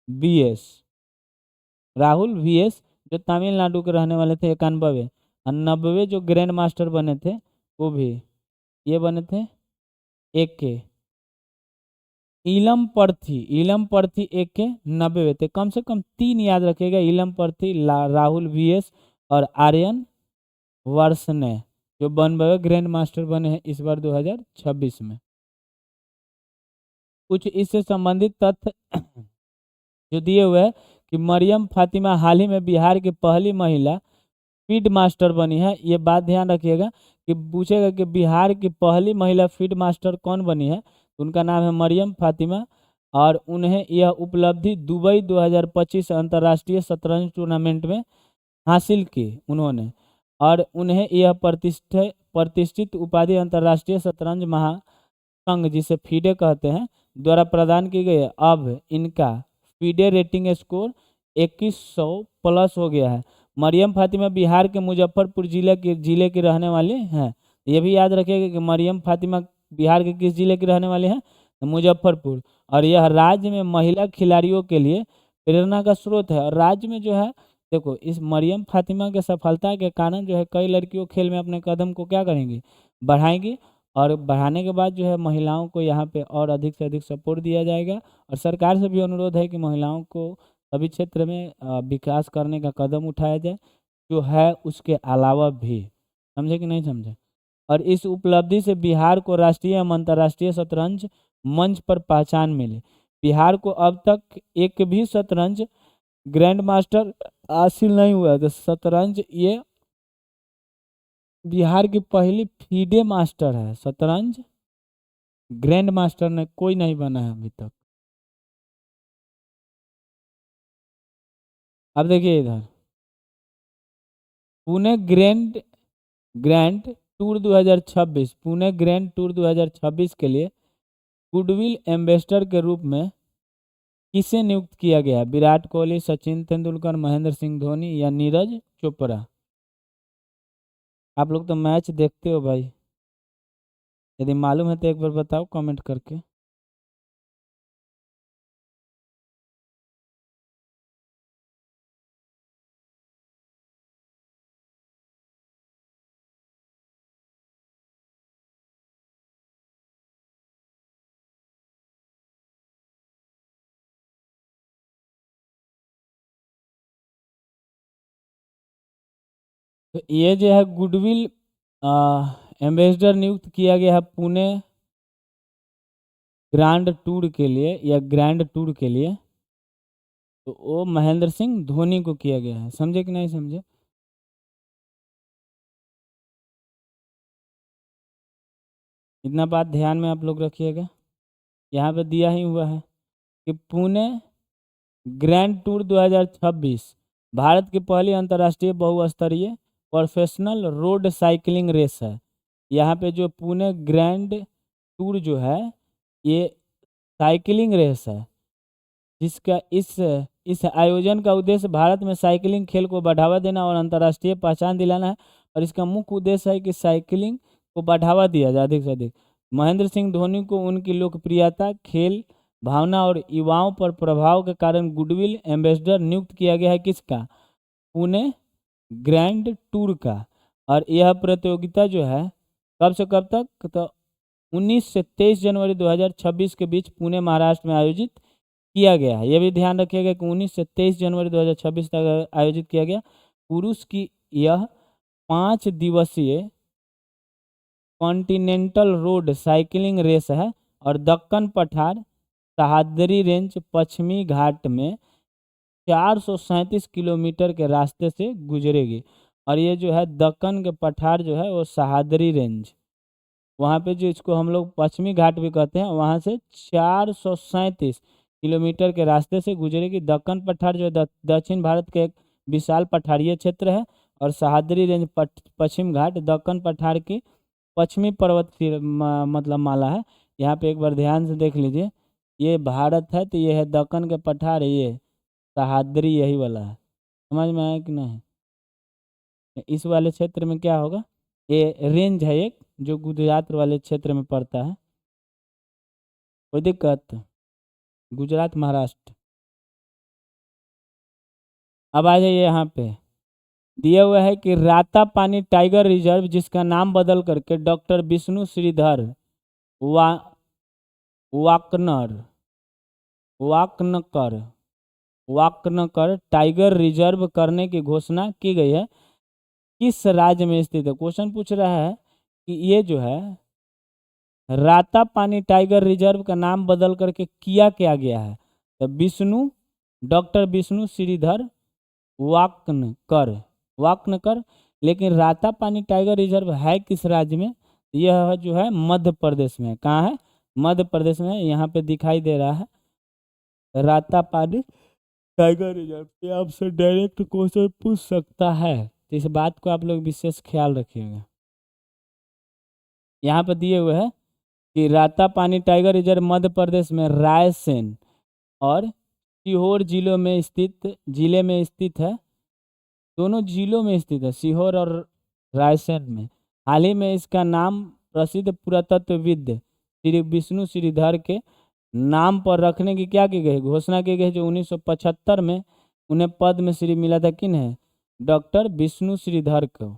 BS राहुल VS, जो तमिलनाडु के रहने वाले थे 91वें। और 90वें जो ग्रैंड मास्टर बने थे वो भी ये बने थे एक के इलम पर्थी एक के 90वें थे। कम से कम 3 याद रखिएगा, इलम पर्थी, राहुल VS और आर्यन वर्षने, जो 92वें ग्रैंड मास्टर बने हैं इस बार 2026 में। कुछ इससे संबंधित तथ्य जो दिए हुए है कि मरियम फातिमा हाल ही में बिहार की पहली महिला फीड मास्टर बनी है। ये बात ध्यान रखिएगा कि पूछेगा कि बिहार की पहली महिला फीड मास्टर कौन बनी है, तो उनका नाम है मरियम फातिमा। और उन्हें यह उपलब्धि दुबई 2025 अंतर्राष्ट्रीय शतरंज टूर्नामेंट में हासिल की उन्होंने। और उन्हें यह प्रतिष्ठित उपाधि अंतर्राष्ट्रीय शतरंज महासंघ, जिसे फीडे कहते हैं, द्वारा प्रदान की गई है। अब इनका फीडे रेटिंग स्कोर 2100 प्लस हो गया है। मरियम फातिमा बिहार के मुजफ्फरपुर जिले की रहने वाले हैं। ये भी याद रखिएगा कि मरियम फातिमा बिहार के किस जिले की रहने वाले हैं, तो मुजफ्फरपुर। और यह राज्य में महिला खिलाड़ियों के लिए प्रेरणा का स्रोत है। और राज्य में जो है, देखो, इस मरियम फातिमा के सफलता के कारण जो है कई लड़कियों खेल में अपने कदम को क्या करेंगी, बढ़ाएंगी। और बढ़ाने के बाद जो है महिलाओं को यहाँ पे और अधिक से अधिक सपोर्ट दिया जाएगा। और सरकार से भी अनुरोध है कि महिलाओं को सभी क्षेत्र में विकास करने का कदम उठाया जाए, जो है उसके अलावा भी। समझे कि नहीं समझे। और इस उपलब्धि से बिहार को राष्ट्रीय एवं अंतर्राष्ट्रीय शतरंज मंच पर पहचान मिली। बिहार को अब तक एक भी शतरंज ग्रैंड मास्टर हासिल नहीं हुआ, तो शतरंज ये बिहार की पहली फीडे मास्टर है। शतरंज ग्रैंड मास्टर ने कोई नहीं बना है अभी तक। अब देखिए इधर, Pune grand tour 2026, Pune grand tour 2026 के लिए गुडविल एम्बेसडर के रूप में किसे नियुक्त किया गया? विराट कोहली, सचिन तेंदुलकर, महेंद्र सिंह धोनी या नीरज चोपड़ा? आप लोग तो मैच देखते हो भाई, यदि मालूम है तो एक बार बताओ कमेंट करके। तो ये जो है गुडविल एम्बेसडर नियुक्त किया गया है पुणे ग्रांड टूर के लिए या ग्रैंड टूर के लिए, तो वो महेंद्र सिंह धोनी को किया गया है। समझे कि नहीं समझे। इतना बात ध्यान में आप लोग रखिएगा, यहाँ पे दिया ही हुआ है कि पुणे ग्रैंड टूर 2026 भारत की पहली अंतर्राष्ट्रीय बहुस्तरीय प्रोफेशनल रोड साइकिलिंग रेस है। यहाँ पे जो पुणे ग्रैंड टूर जो है, ये साइकिलिंग रेस है, जिसका इस आयोजन का उद्देश्य भारत में साइकिलिंग खेल को बढ़ावा देना और अंतर्राष्ट्रीय पहचान दिलाना है। और इसका मुख्य उद्देश्य है कि साइकिलिंग को बढ़ावा दिया जाए अधिक से अधिक। महेंद्र सिंह धोनी को उनकी लोकप्रियता, खेल भावना और युवाओं पर प्रभाव के कारण गुडविल एम्बेसडर नियुक्त किया गया है। किसका? पुणे ग्रैंड टूर का। और यह प्रतियोगिता जो है कब से कब तक, तो 19 से 23 जनवरी 2026 के बीच पुणे महाराष्ट्र में आयोजित किया गया है। यह भी ध्यान रखिएगा कि 19 से 23 जनवरी 2026 तक आयोजित किया गया। पुरुष की यह 5 दिवसीय कॉन्टिनेंटल रोड साइकिलिंग रेस है और दक्कन पठार सह्याद्री रेंज पश्चिमी घाट में 437 किलोमीटर के रास्ते से गुजरेगी। और ये जो है दक्कन के पठार जो है वो सह्याद्री रेंज, वहाँ पे जो इसको हम लोग पश्चिमी घाट भी कहते हैं, वहाँ से 437 किलोमीटर के रास्ते से गुजरेगी। दक्कन पठार जो दक्षिण भारत के एक विशाल पठारीय क्षेत्र है। और सह्याद्री रेंज पश्चिम घाट दक्कन पठार की पश्चिमी पर्वत मतलब माला है। यहाँ पे एक बार ध्यान से देख लीजिए, ये भारत है तो ये है दक्कन के पठार, ये सह्याद्री यही वाला है। समझ में आया कि नहीं। इस वाले क्षेत्र में क्या होगा, ये रेंज है एक जो गुजरात वाले क्षेत्र में पड़ता है। कोई दिक्कत? गुजरात महाराष्ट्र। अब आ जाइए, यहाँ पे दिया हुआ है कि राता पानी टाइगर रिजर्व, जिसका नाम बदल करके डॉक्टर विष्णु श्रीधर वा वाकनर वाकनकर वाकनकर टाइगर रिजर्व करने की घोषणा की गई है। किस राज्य में स्थित है? क्वेश्चन पूछ रहा है कि ये जो है राता पानी टाइगर रिजर्व का नाम बदल करके किया क्या गया है। तो विष्णु डॉक्टर विष्णु श्रीधर वाकनकर। लेकिन रातापानी टाइगर रिजर्व है किस राज्य में? यह जो है मध्य प्रदेश में है। कहाँ है? मध्य प्रदेश में है। यहाँ पे दिखाई दे रहा है रातापानी टाइगर रिजर्व। ये आपसे डायरेक्ट क्वेश्चन पूछ सकता है, तो इस बात को आप लोग विशेष ख्याल रखिएगा। यहाँ पे दिए हुए है कि रातापानी टाइगर रिजर्व मध्य प्रदेश में रायसेन और सीहोर जिले में स्थित है। दोनों जिलों में स्थित है, सीहोर और रायसेन में। हाल ही में इसका नाम प्रसिद्ध पुरातत्वविद श्री विष्णु श्रीधर के नाम पर रखने की क्या की गई? घोषणा की गई, जो 1975 में उन्हें पद्मश्री मिला था। किन है? डॉक्टर विष्णु श्रीधर को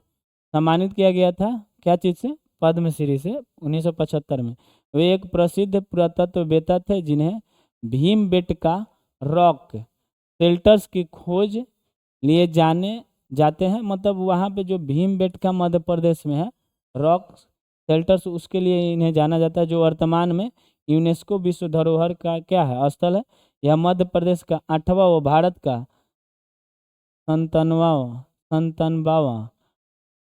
सम्मानित किया गया था। क्या चीज से? पद्मश्री से 1975 में। वे एक प्रसिद्ध पुरातत्ववेत्ता थे जिन्हें भीमबेटका रॉक शेल्टर्स की खोज लिए जाने जाते हैं। मतलब वहाँ पे जो भीमबेटका मध्य प्रदेश में है रॉक शेल्टर्स, उसके लिए इन्हें जाना जाता है, जो वर्तमान में यूनेस्को विश्व धरोहर का क्या है? स्थल है। यह मध्य प्रदेश का 8वां व भारत का 97वां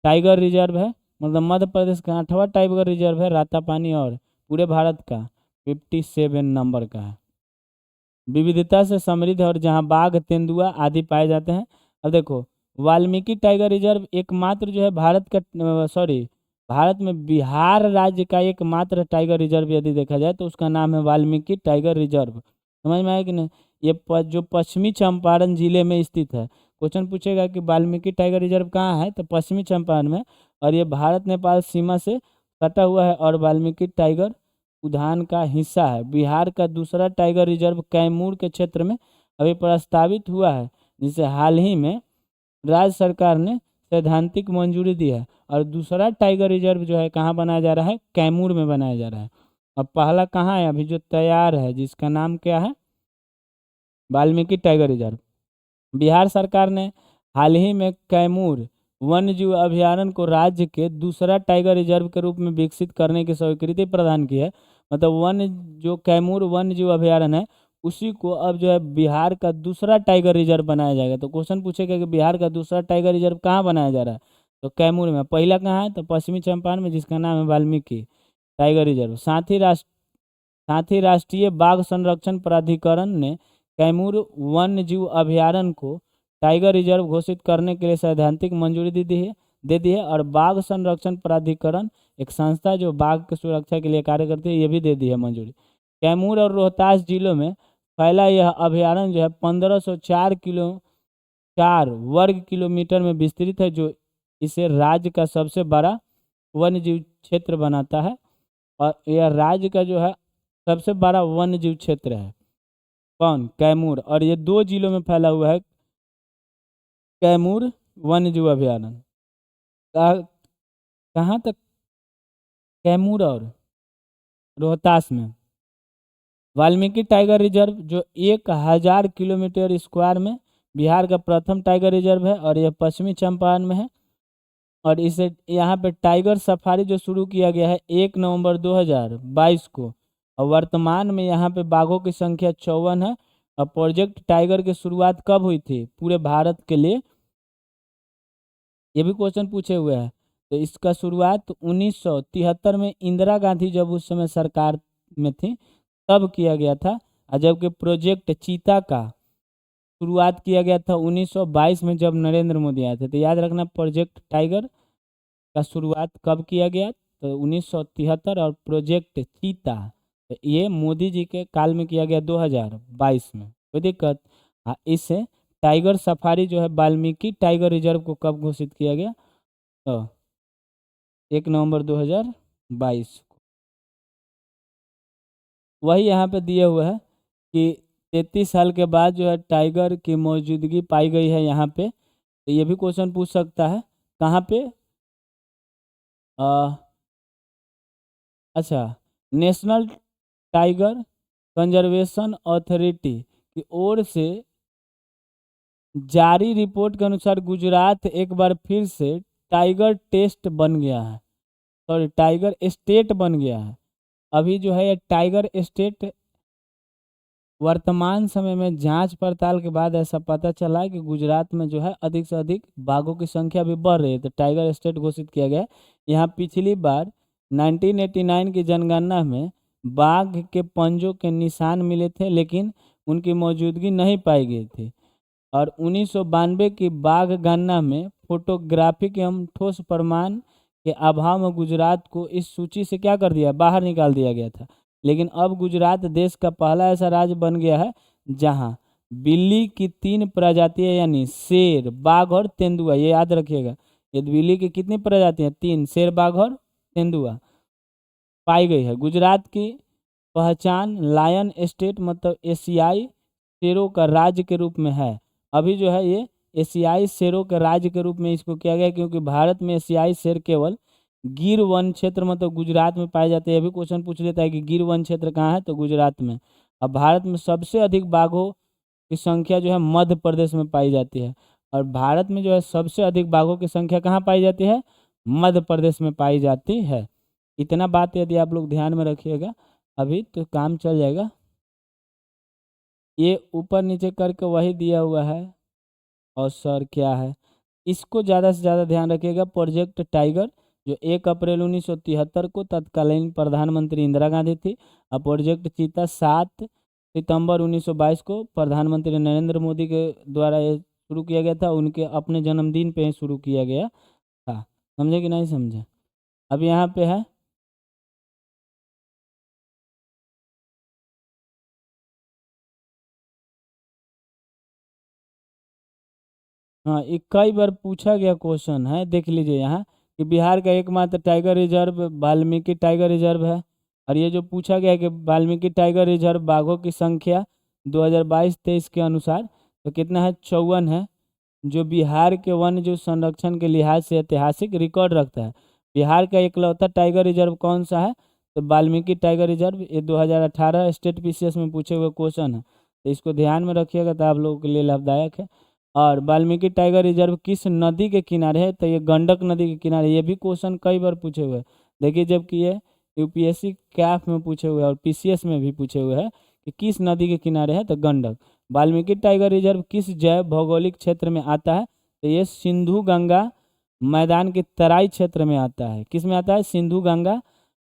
टाइगर रिजर्व है। मतलब मध्य प्रदेश का 8वां टाइगर रिजर्व है रातापानी, और पूरे भारत का 57 नंबर का है। विविधता से समृद्ध और जहाँ बाघ, तेंदुआ आदि पाए जाते हैं। अब देखो, वाल्मीकि टाइगर रिजर्व एकमात्र जो है भारत में बिहार राज्य का एकमात्र टाइगर रिजर्व यदि देखा जाए तो उसका नाम है वाल्मीकि टाइगर रिजर्व। समझ में आया कि नहीं? ये जो पश्चिमी चंपारण जिले में स्थित है। क्वेश्चन पूछेगा कि वाल्मीकि टाइगर रिजर्व कहाँ है, तो पश्चिमी चंपारण में। और ये भारत नेपाल सीमा से सटा हुआ है, और वाल्मीकि टाइगर उद्यान का हिस्सा है। बिहार का दूसरा टाइगर रिजर्व कैमूर के क्षेत्र में अभी प्रस्तावित हुआ है, जिसे हाल ही में राज्य सरकार ने सैद्धांतिक मंजूरी दी है। और दूसरा टाइगर रिजर्व जो है कहाँ बनाया जा रहा है? कैमूर में बनाया जा रहा है। अब पहला कहाँ है अभी जो तैयार है, जिसका नाम क्या है? Valmiki tiger reserve. बिहार सरकार ने हाल ही में कैमूर वन्यजीव अभयारण्य को राज्य के दूसरा टाइगर रिजर्व के रूप में विकसित करने की स्वीकृति प्रदान की है। मतलब जो कैमूर वन्यजीव अभयारण्य है, उसी को अब जो है बिहार का दूसरा टाइगर रिजर्व बनाया जाएगा। तो क्वेश्चन पूछेगा कि बिहार का दूसरा टाइगर रिजर्व कहाँ बनाया जा रहा है, तो कैमूर में। पहला कहाँ है? तो पश्चिमी चंपारण में, जिसका नाम है वाल्मीकि टाइगर रिजर्व। साथ ही राष्ट्रीय बाघ संरक्षण प्राधिकरण ने कैमूर वन्य जीव अभयारण्य को टाइगर रिजर्व घोषित करने के लिए सैद्धांतिक मंजूरी दे दी है। और बाघ संरक्षण प्राधिकरण एक संस्था जो बाघ की सुरक्षा के लिए कार्य करती है, ये भी दे दी है मंजूरी। कैमूर और रोहतास जिलों में फैला यह अभयारण्य जो है 1504 वर्ग किलोमीटर में विस्तृत है, जो इसे राज्य का सबसे बड़ा वन्य जीव क्षेत्र बनाता है। और यह राज्य का जो है सबसे बड़ा वन्य जीव क्षेत्र है। कौन? कैमूर। और ये 2 जिलों में फैला हुआ है, कैमूर वन्य जीव अभयारण्य। कहाँ तक? कैमूर और रोहतास में। वाल्मीकि टाइगर रिजर्व जो 1000 किलोमीटर स्क्वायर में बिहार का प्रथम टाइगर रिजर्व है, और यह पश्चिमी चंपारण में है। और इसे यहाँ पे टाइगर सफारी जो शुरू किया गया है 1 नवंबर 2022 को। और वर्तमान में यहाँ पे बाघों की संख्या 54 है। और प्रोजेक्ट टाइगर की शुरुआत कब हुई थी पूरे भारत के लिए? ये भी क्वेश्चन पूछे हुए हैं। तो इसका शुरुआत 1973 में इंदिरा गांधी जब उस समय सरकार में थी तब किया गया था। और जबकि प्रोजेक्ट चीता का शुरुआत किया गया था 1922 में, जब नरेंद्र मोदी आए थे। तो याद रखना, प्रोजेक्ट टाइगर का शुरुआत कब किया गया? तो 1973। और प्रोजेक्ट चीता तो ये मोदी जी के काल में किया गया 2022 में। कोई दिक्कत? हाँ, इससे टाइगर सफारी जो है वाल्मीकि टाइगर रिजर्व को कब घोषित किया गया? तो 1 नवंबर 2022 को। वही यहाँ पे दिए हुए है कि 33 साल के बाद जो है टाइगर की मौजूदगी पाई गई है यहाँ पे। तो ये भी क्वेश्चन पूछ सकता है। कहाँ पे? आ, अच्छा, नेशनल टाइगर कंजर्वेशन अथॉरिटी की ओर से जारी रिपोर्ट के अनुसार गुजरात एक बार फिर से टाइगर टेस्ट बन गया है, सॉरी टाइगर स्टेट बन गया है। अभी जो है ये टाइगर स्टेट वर्तमान समय में जांच पड़ताल के बाद ऐसा पता चला कि गुजरात में जो है अधिक से अधिक बाघों की संख्या भी बढ़ रही है, तो टाइगर स्टेट घोषित किया गया है। यहाँ पिछली बार 1989 की जनगणना में बाघ के पंजों के निशान मिले थे, लेकिन उनकी मौजूदगी नहीं पाई गई थी। और 1992 की बाघ गणना में फोटोग्राफी के हम ठोस प्रमाण के अभाव में गुजरात को इस सूची से क्या कर दिया, बाहर निकाल दिया गया था। लेकिन अब गुजरात देश का पहला ऐसा राज्य बन गया है जहां बिल्ली की 3 प्रजातियां यानी शेर, बाघ और तेंदुआ, ये याद रखिएगा, ये बिल्ली की कितनी प्रजातियां, 3, शेर, बाघ और तेंदुआ पाई गई है। गुजरात की पहचान लायन स्टेट मतलब एशियाई शेरों का राज्य के रूप में है। अभी जो है ये एशियाई शेरों के राज्य के रूप में इसको किया गया, क्योंकि भारत में एशियाई शेर केवल गिर वन क्षेत्र मतलब गुजरात में पाए जाते हैं। अभी क्वेश्चन पूछ लेता है कि गिर वन क्षेत्र कहाँ है, तो गुजरात में। अब भारत में सबसे अधिक बाघों की संख्या जो है मध्य प्रदेश में पाई जाती है, और भारत में जो है सबसे अधिक बाघों की संख्या कहाँ पाई जाती है, मध्य प्रदेश में पाई जाती है। इतना बात यदि आप लोग ध्यान में रखिएगा अभी तो काम चल जाएगा। ये ऊपर नीचे करके वही दिया हुआ है, और सर क्या है इसको ज़्यादा से ज़्यादा ध्यान रखिएगा। प्रोजेक्ट टाइगर जो 1 अप्रैल 1973 को तत्कालीन प्रधानमंत्री इंदिरा गांधी थी, और प्रोजेक्ट चीता 7 सितंबर 1922 को प्रधानमंत्री नरेंद्र मोदी के द्वारा ये शुरू किया गया था। उनके अपने जन्मदिन पे ही शुरू किया गया था। समझे कि नहीं समझे। अब यहाँ पे है हाँ, ये कई बार पूछा गया क्वेश्चन है, देख लीजिए यहाँ कि बिहार का एकमात्र tiger reserve Valmiki tiger reserve है। और ये जो पूछा गया कि वाल्मीकि टाइगर रिजर्व बाघों की संख्या 2022-23 के अनुसार तो कितना है, 54 है, जो बिहार के वन्य जीव संरक्षण के लिहाज से ऐतिहासिक रिकॉर्ड रखता है। बिहार का इकलौता टाइगर रिजर्व कौन सा है, तो वाल्मीकि टाइगर रिजर्व। ये 2018 स्टेट पीसीएस में पूछे हुए क्वेश्चन है, तो इसको ध्यान में रखिएगा तो आप लोगों के लिए लाभदायक है। और वाल्मीकि टाइगर रिजर्व किस नदी के किनारे है, तो ये गंडक नदी के किनारे। ये भी क्वेश्चन कई बार पूछे हुए हैं, देखिए, जबकि ये यूपीएससी कैफ में पूछे हुए हैं और पीसीएस में भी पूछे हुए हैं कि किस नदी के किनारे है, तो गंडक। वाल्मीकि टाइगर रिजर्व किस जैव भौगोलिक क्षेत्र में आता है, तो ये सिंधु गंगा मैदान के तराई क्षेत्र में आता है। किस में आता है, सिंधु गंगा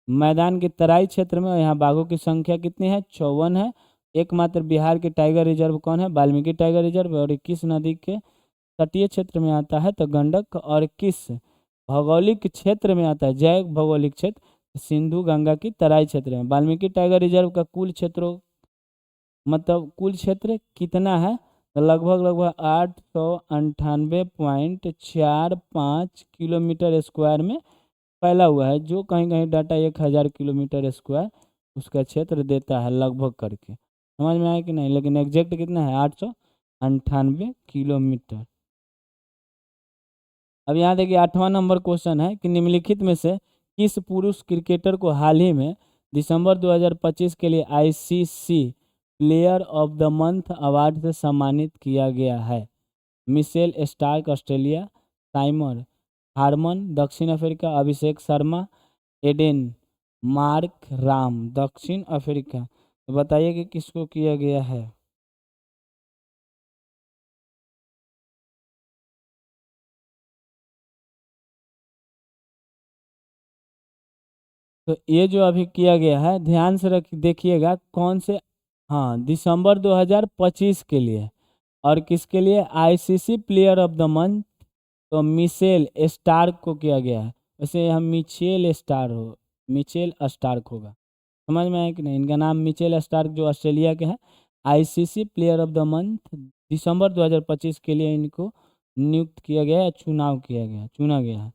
मैदान के तराई क्षेत्र में। यहाँ बाघों की संख्या कितनी है, 54 है। एकमात्र बिहार के टाइगर रिजर्व कौन है, वाल्मीकि टाइगर रिजर्व। और किस नदी के तटीय क्षेत्र में आता है, तो गंडक। और किस भौगोलिक क्षेत्र में आता है, जैव भौगोलिक क्षेत्र, सिंधु गंगा की तराई क्षेत्र में। वाल्मीकि टाइगर रिजर्व का कुल क्षेत्रों मतलब कुल क्षेत्र कितना है, तो लगभग लगभग 898.45 किलोमीटर स्क्वायर में फैला हुआ है, जो कहीं कहीं डाटा 1000 किलोमीटर स्क्वायर उसका क्षेत्र देता है लगभग करके। समझ में आया कि नहीं, लेकिन एग्जैक्ट कितना है, 898 किलोमीटर। अब यहाँ देखिए 8वां नंबर क्वेश्चन है कि निम्नलिखित में से किस पुरुष क्रिकेटर को हाल ही में दिसंबर 2025 के लिए ICC player of the month award से सम्मानित किया गया है। Mitchell Starc Australia, Simon Harmer दक्षिण Africa, Abhishek Sharma, Aiden Markram दक्षिण अफ्रीका। तो बताइए कि किसको किया गया है। तो ये जो अभी किया गया है ध्यान से रख देखिएगा कौन से, हाँ, दिसंबर 2025 के लिए। और किसके लिए, ICC player of the month, तो मिशेल स्टार्क को किया गया है। वैसे हम मिचेल स्टार्क होगा। समझ में आया कि नहीं, इनका नाम मिचेल स्टार्क जो ऑस्ट्रेलिया के हैं। ICC player of the month December 2025 के लिए इनको नियुक्त किया गया है, चुना गया है।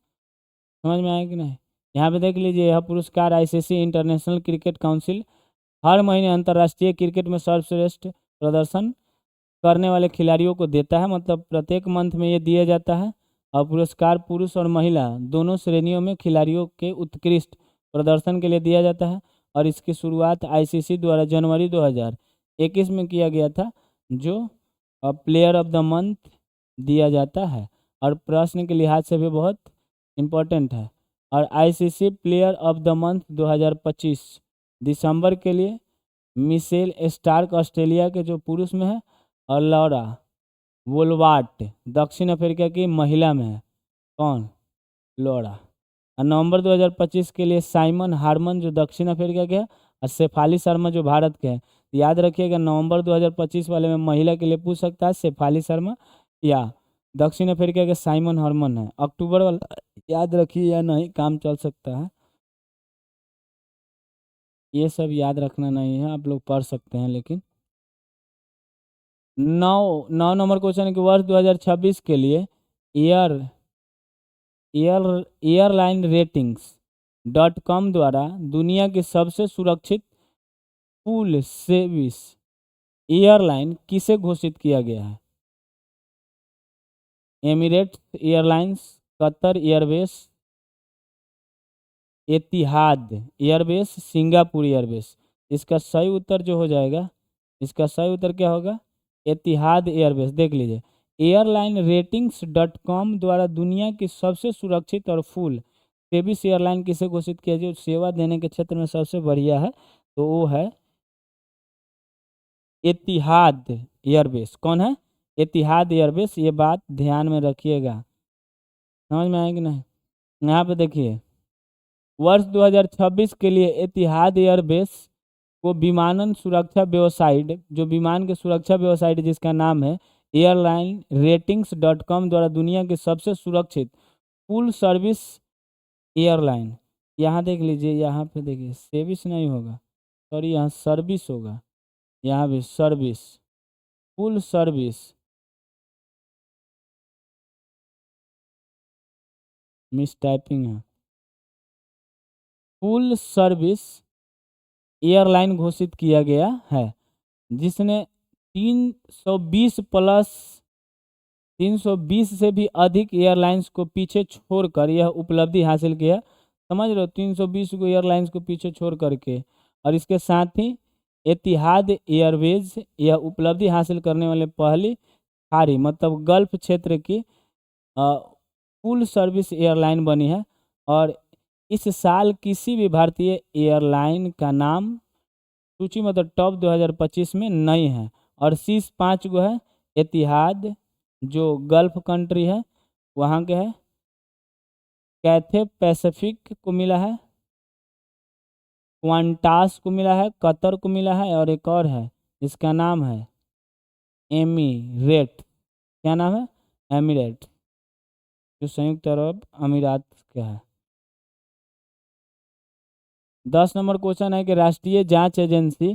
समझ में आया कि नहीं। यहाँ पे देख लीजिए, यह पुरस्कार आईसीसी इंटरनेशनल क्रिकेट काउंसिल हर महीने अंतर्राष्ट्रीय क्रिकेट में सर्वश्रेष्ठ प्रदर्शन करने वाले खिलाड़ियों को देता है, मतलब प्रत्येक मंथ में ये दिया जाता है। और पुरस्कार पुरुष और महिला दोनों श्रेणियों में खिलाड़ियों के उत्कृष्ट प्रदर्शन के लिए दिया जाता है। और इसकी शुरुआत आईसीसी द्वारा जनवरी 2021 में किया गया था, जो प्लेयर ऑफ द मंथ दिया जाता है। और प्रश्न के लिहाज से भी बहुत इम्पोर्टेंट है। और ICC player of the month 2025 दिसंबर के लिए मिशेल स्टार्क ऑस्ट्रेलिया के जो पुरुष में है, और लॉरा वोल्वाट दक्षिण अफ्रीका की महिला में है। कौन? लॉरा। और नवंबर 2025 के लिए साइमन हार्मन जो दक्षिण अफ्रीका के हैं, और शेफाली शर्मा जो भारत के हैं। याद रखिएगा, नवंबर 2025 वाले में महिला के लिए पूछ सकता है शेफाली शर्मा, या दक्षिण अफ्रीका के साइमन हार्मन है। अक्टूबर वाला याद रखिए या नहीं, काम चल सकता है। ये सब याद रखना नहीं है, आप लोग पढ़ सकते हैं। लेकिन 9 नंबर क्वेश्चन है कि वर्ष 2026 के लिए air air airline ratings .com द्वारा दुनिया की सबसे सुरक्षित फुल सर्विस एयरलाइन किसे घोषित किया गया है? एमिरेट्स एयरलाइंस, कतर एयरवेज, एतिहाद एयरवेज, सिंगापुर एयरवेज। इसका सही उत्तर जो हो जाएगा, इसका सही उत्तर क्या होगा? एतिहाद एयरवेज। देख लीजिए, एयरलाइन रेटिंग्स .com द्वारा दुनिया की सबसे सुरक्षित और फुल सर्विस एयरलाइन किसे घोषित किया, जो सेवा देने के क्षेत्र में सबसे बढ़िया है, तो वो है एतिहाद एयरवेज। कौन है? एतिहाद एयरवेज। ये बात ध्यान में रखिएगा। समझ में आएगी नहीं? यहाँ पे देखिए, वर्ष 2026 के लिए एतिहाद एयरवेज को विमानन सुरक्षा वेबसाइट, जो विमान के सुरक्षा वेबसाइट जिसका नाम है एयरलाइन रेटिंग्स .com द्वारा दुनिया की सबसे सुरक्षित फुल सर्विस एयरलाइन। यहाँ देख लीजिए, यहाँ पे देखिए सर्विस नहीं होगा, सॉरी यहाँ सर्विस होगा, यहाँ भी service, full service, miss typing है। फुल सर्विस एयरलाइन घोषित किया गया है, जिसने 320 से भी अधिक एयरलाइंस को पीछे छोड़कर यह उपलब्धि हासिल किया। समझ रहे हो, 320 को एयरलाइंस को पीछे छोड़ करके। और इसके साथ ही एतिहाद एयरवेज यह उपलब्धि हासिल करने वाले पहली खाड़ी मतलब गल्फ क्षेत्र की फुल सर्विस एयरलाइन बनी है। और इस साल किसी भी भारतीय एयरलाइन का नाम सूची मतलब टॉप 2025 में नहीं है। और शीर्ष 5 गो है एतिहाद जो गल्फ कंट्री है वहाँ के है, कैथे पैसिफिक को मिला है, क्वांटास को मिला है, कतर को मिला है, और एक और है जिसका नाम है एमिरेट। क्या नाम है? एमिरेट, जो संयुक्त अरब अमीरात का है। 10 नंबर क्वेश्चन है कि राष्ट्रीय जांच एजेंसी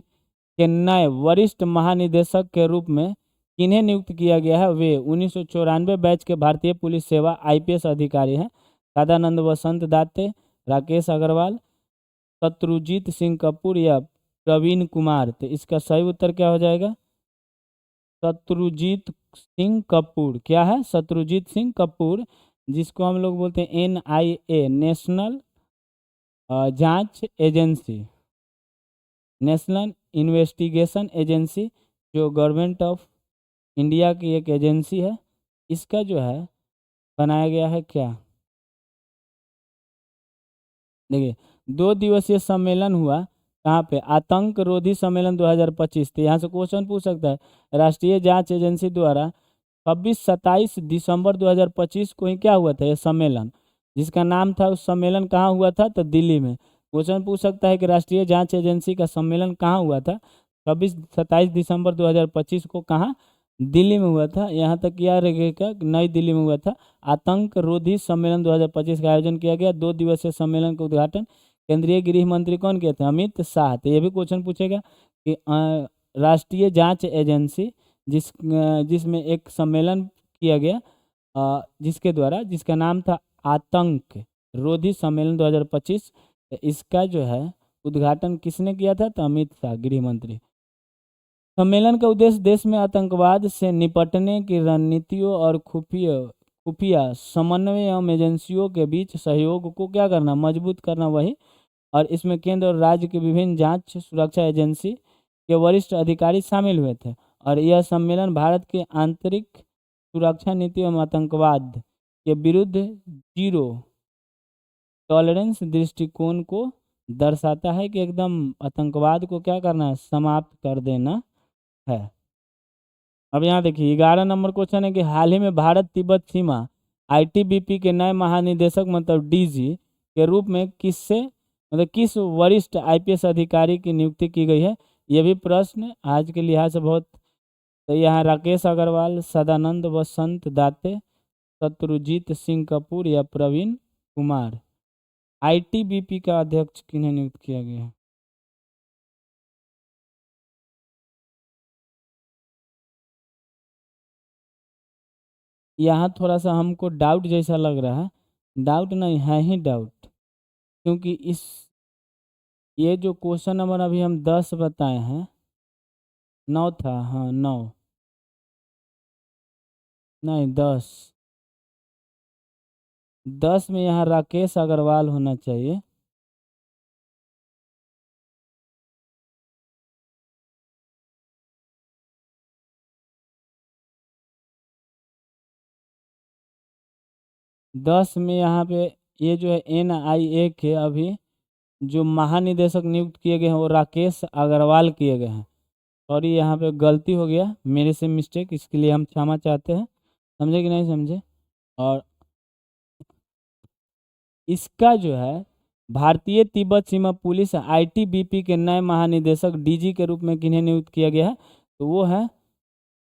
के नए वरिष्ठ महानिदेशक के रूप में किन्हें नियुक्त किया गया है? वे 1994 बैच के भारतीय पुलिस सेवा IPS अधिकारी हैं। सदानंद वसंत दाते, राकेश अग्रवाल, शत्रुजीत सिंह कपूर या प्रवीण कुमार। तो इसका सही उत्तर क्या हो जाएगा? शत्रुजीत सिंह कपूर। क्या है? शत्रुजीत सिंह कपूर, जिसको हम लोग बोलते हैं NIA, नेशनल जांच एजेंसी, नेशनल इन्वेस्टिगेशन एजेंसी, जो गवर्नमेंट ऑफ इंडिया की एक एजेंसी है। इसका जो है बनाया गया है क्या? देखिए, 2 दिवसीय सम्मेलन हुआ कहाँ पे? आतंक रोधी सम्मेलन 2025। तो यहाँ से क्वेश्चन पूछ सकता है, राष्ट्रीय जांच एजेंसी द्वारा 26-27 दिसंबर 2025 को ही क्या हुआ था? ये सम्मेलन जिसका नाम था, उस सम्मेलन कहाँ हुआ था? तो दिल्ली में। क्वेश्चन पूछ सकता है कि राष्ट्रीय जांच एजेंसी का सम्मेलन कहाँ हुआ था? 26-27 दिसंबर 2025 को कहाँ? दिल्ली में हुआ था। यहाँ तक याद रखिएगा, नई दिल्ली में हुआ था। आतंक रोधी सम्मेलन 2025 का आयोजन किया गया। 2 दिवसीय सम्मेलन का उद्घाटन केंद्रीय गृह मंत्री कौन किए थे? अमित शाह। तो ये भी क्वेश्चन पूछेगा कि राष्ट्रीय जांच एजेंसी जिसमें एक सम्मेलन किया गया जिसके द्वारा, जिसका नाम था आतंक रोधी सम्मेलन 2025, इसका जो है उद्घाटन किसने किया था? तो अमित शाह, गृह मंत्री। सम्मेलन का उद्देश्य देश में आतंकवाद से निपटने की रणनीतियों और खुफिया समन्वय एवं एजेंसियों के बीच सहयोग को क्या करना? मजबूत करना, वही। और इसमें केंद्र और राज्य के विभिन्न जांच सुरक्षा एजेंसी के वरिष्ठ अधिकारी शामिल हुए थे। और यह सम्मेलन भारत के आंतरिक सुरक्षा नीति एवं आतंकवाद के विरुद्ध जीरो टॉलरेंस दृष्टिकोण को दर्शाता है कि एकदम आतंकवाद को क्या करना है, समाप्त कर देना है। अब यहाँ देखिए 11 नंबर क्वेश्चन है कि हाल ही में भारत तिब्बत सीमा आईटीबीपी के नए महानिदेशक मतलब डीजी के रूप में किससे मतलब किस वरिष्ठ आईपीएस अधिकारी की नियुक्ति की गई है। ये भी प्रश्न आज के लिहाज से बहुत। तो यहाँ राकेश अग्रवाल, सदानंद वसंत दाते, शत्रुजीत सिंह कपूर या प्रवीण कुमार। आईटीबीपी का अध्यक्ष किन्हें नियुक्त किया गया है। यहाँ थोड़ा सा हमको डाउट जैसा लग रहा है, डाउट नहीं है ही डाउट, क्योंकि इस ये जो क्वेश्चन नंबर अभी हम 10 बताए हैं, 9 था, हाँ 9 नहीं 10, 10 में यहाँ राकेश अग्रवाल होना चाहिए। दस में यहाँ पे ये जो है NIA के अभी जो महानिदेशक नियुक्त किए गए हैं वो राकेश अग्रवाल किए गए हैं। और ये यहाँ पे गलती हो गया मेरे से, मिस्टेक, इसके लिए हम क्षमा चाहते हैं। समझे कि नहीं समझे। और इसका जो है भारतीय तिब्बत सीमा पुलिस आईटीबीपी के नए महानिदेशक डीजी के रूप में किन्हें नियुक्त किया गया है, तो वो है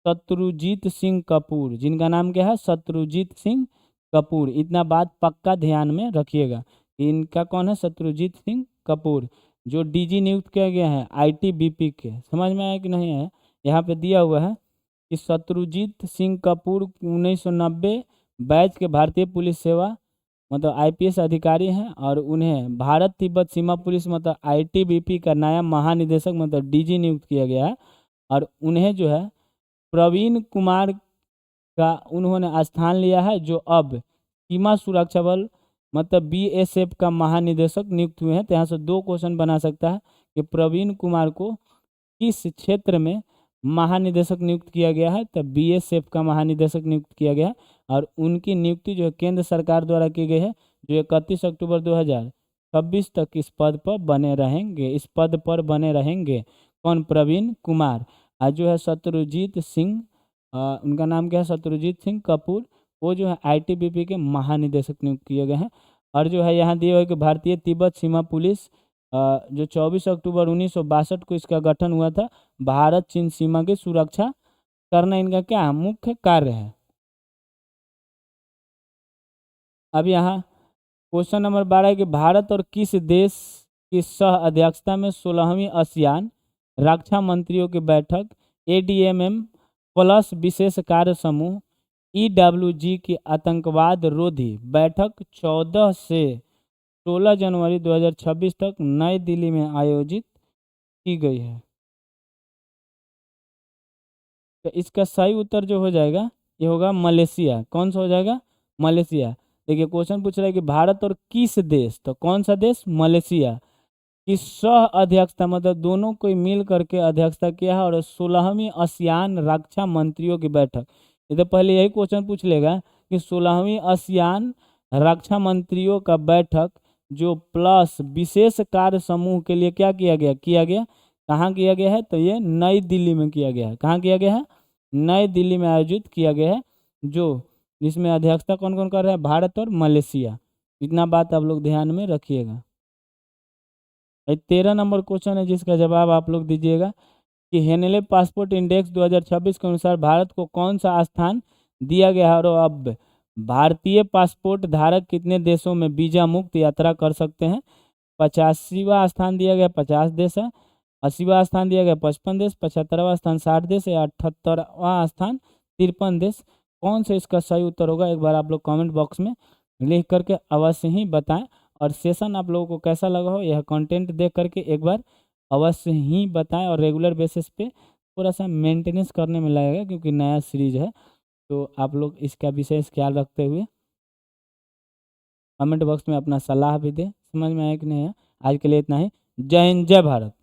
शत्रुजीत सिंह कपूर, जिनका नाम क्या है, शत्रुजीत सिंह कपूर। इतना बात पक्का ध्यान में रखिएगा, इनका कौन है, शत्रुजीत सिंह कपूर, जो डीजी नियुक्त किया गया है आईटीबीपी के। समझ में आया कि नहीं है। यहाँ पे दिया हुआ है कि शत्रुजीत सिंह कपूर 1990 बैच के भारतीय पुलिस सेवा मतलब आईपीएस अधिकारी हैं, और उन्हें भारत तिब्बत सीमा पुलिस मतलब आईटीबीपी का नया महानिदेशक मतलब डीजी नियुक्त किया गया है। और उन्हें जो है प्रवीण कुमार का उन्होंने स्थान लिया है, जो अब सीमा सुरक्षा बल मतलब बीएसएफ का महानिदेशक नियुक्त हुए हैं। तो यहाँ से 2 क्वेश्चन बना सकता है कि प्रवीण कुमार को किस क्षेत्र में महानिदेशक नियुक्त किया गया है, तब बीएसएफ का महानिदेशक नियुक्त किया गया है। और उनकी नियुक्ति जो है केंद्र सरकार द्वारा की गई है, जो 31 अक्टूबर 2026 तक इस पद पर बने रहेंगे, इस पद पर बने रहेंगे। कौन, प्रवीण कुमार। आज जो है शत्रुजीत सिंह, उनका नाम क्या है, शत्रुजीत सिंह कपूर, वो जो है आईटीबीपी के महानिदेशक नियुक्त किए गए हैं। और जो है यहाँ दिए हुए कि भारतीय तिब्बत सीमा पुलिस जो 24 अक्टूबर 1962 को इसका गठन हुआ था, भारत चीन सीमा की सुरक्षा करना इनका क्या है, मुख्य कार्य है। अब यहाँ क्वेश्चन नंबर 12 है कि भारत और किस देश की सह अध्यक्षता में 16वीं आसियान रक्षा मंत्रियों की बैठक ADMM प्लस विशेष कार्य समूह EWG की आतंकवाद रोधी बैठक 14 से 16 जनवरी 2026 तक नई दिल्ली में आयोजित की गई है। तो इसका सही उत्तर जो हो जाएगा ये होगा मलेशिया। कौन सा हो जाएगा, मलेशिया। देखिए क्वेश्चन पूछ रहा है कि भारत और किस देश, तो कौन सा देश, मलेशिया की सह अध्यक्षता मतलब दोनों को मिल करके अध्यक्षता किया है, और 16वीं आसियान रक्षा मंत्रियों की बैठक। ये तो पहले यही क्वेश्चन पूछ लेगा कि 16वीं आसियान रक्षा मंत्रियों का बैठक जो प्लस विशेष कार्य समूह के लिए क्या किया गया कहाँ किया गया है, तो ये नई दिल्ली में किया गया है। कहाँ किया गया है, नई दिल्ली में आयोजित किया गया है, जो जिसमें अध्यक्षता कौन कौन कर रहे हैं, भारत और मलेशिया। इतना बात आप लोग ध्यान में रखिएगा। 13 नंबर क्वेश्चन है जिसका जवाब आप लोग दीजिएगा कि हेनले पासपोर्ट इंडेक्स 2026 के अनुसार भारत को कौन सा स्थान दिया गया है, और अब भारतीय पासपोर्ट धारक कितने देशों में वीजा मुक्त यात्रा कर सकते हैं। 85वां स्थान दिया गया 50 देश है, 80वां स्थान दिया गया 55 देश, 75वां स्थान 60 देश या 78वां स्थान 53 देश। कौन सा इसका सही उत्तर होगा, एक बार आप लोग कमेंट बॉक्स में लिख करके अवश्य ही बताएं। और सेशन आप लोगों को कैसा लगा हो, यह कंटेंट देख करके एक बार अवश्य ही बताएं। और रेगुलर बेसिस पे थोड़ा सा मेंटेनेंस करने में लगेगा क्योंकि नया सीरीज है, तो आप लोग इसका विशेष ख्याल रखते हुए कमेंट बॉक्स में अपना सलाह भी दें। समझ में आया कि नहीं है। आज के लिए इतना ही। जय हिंद, जय भारत।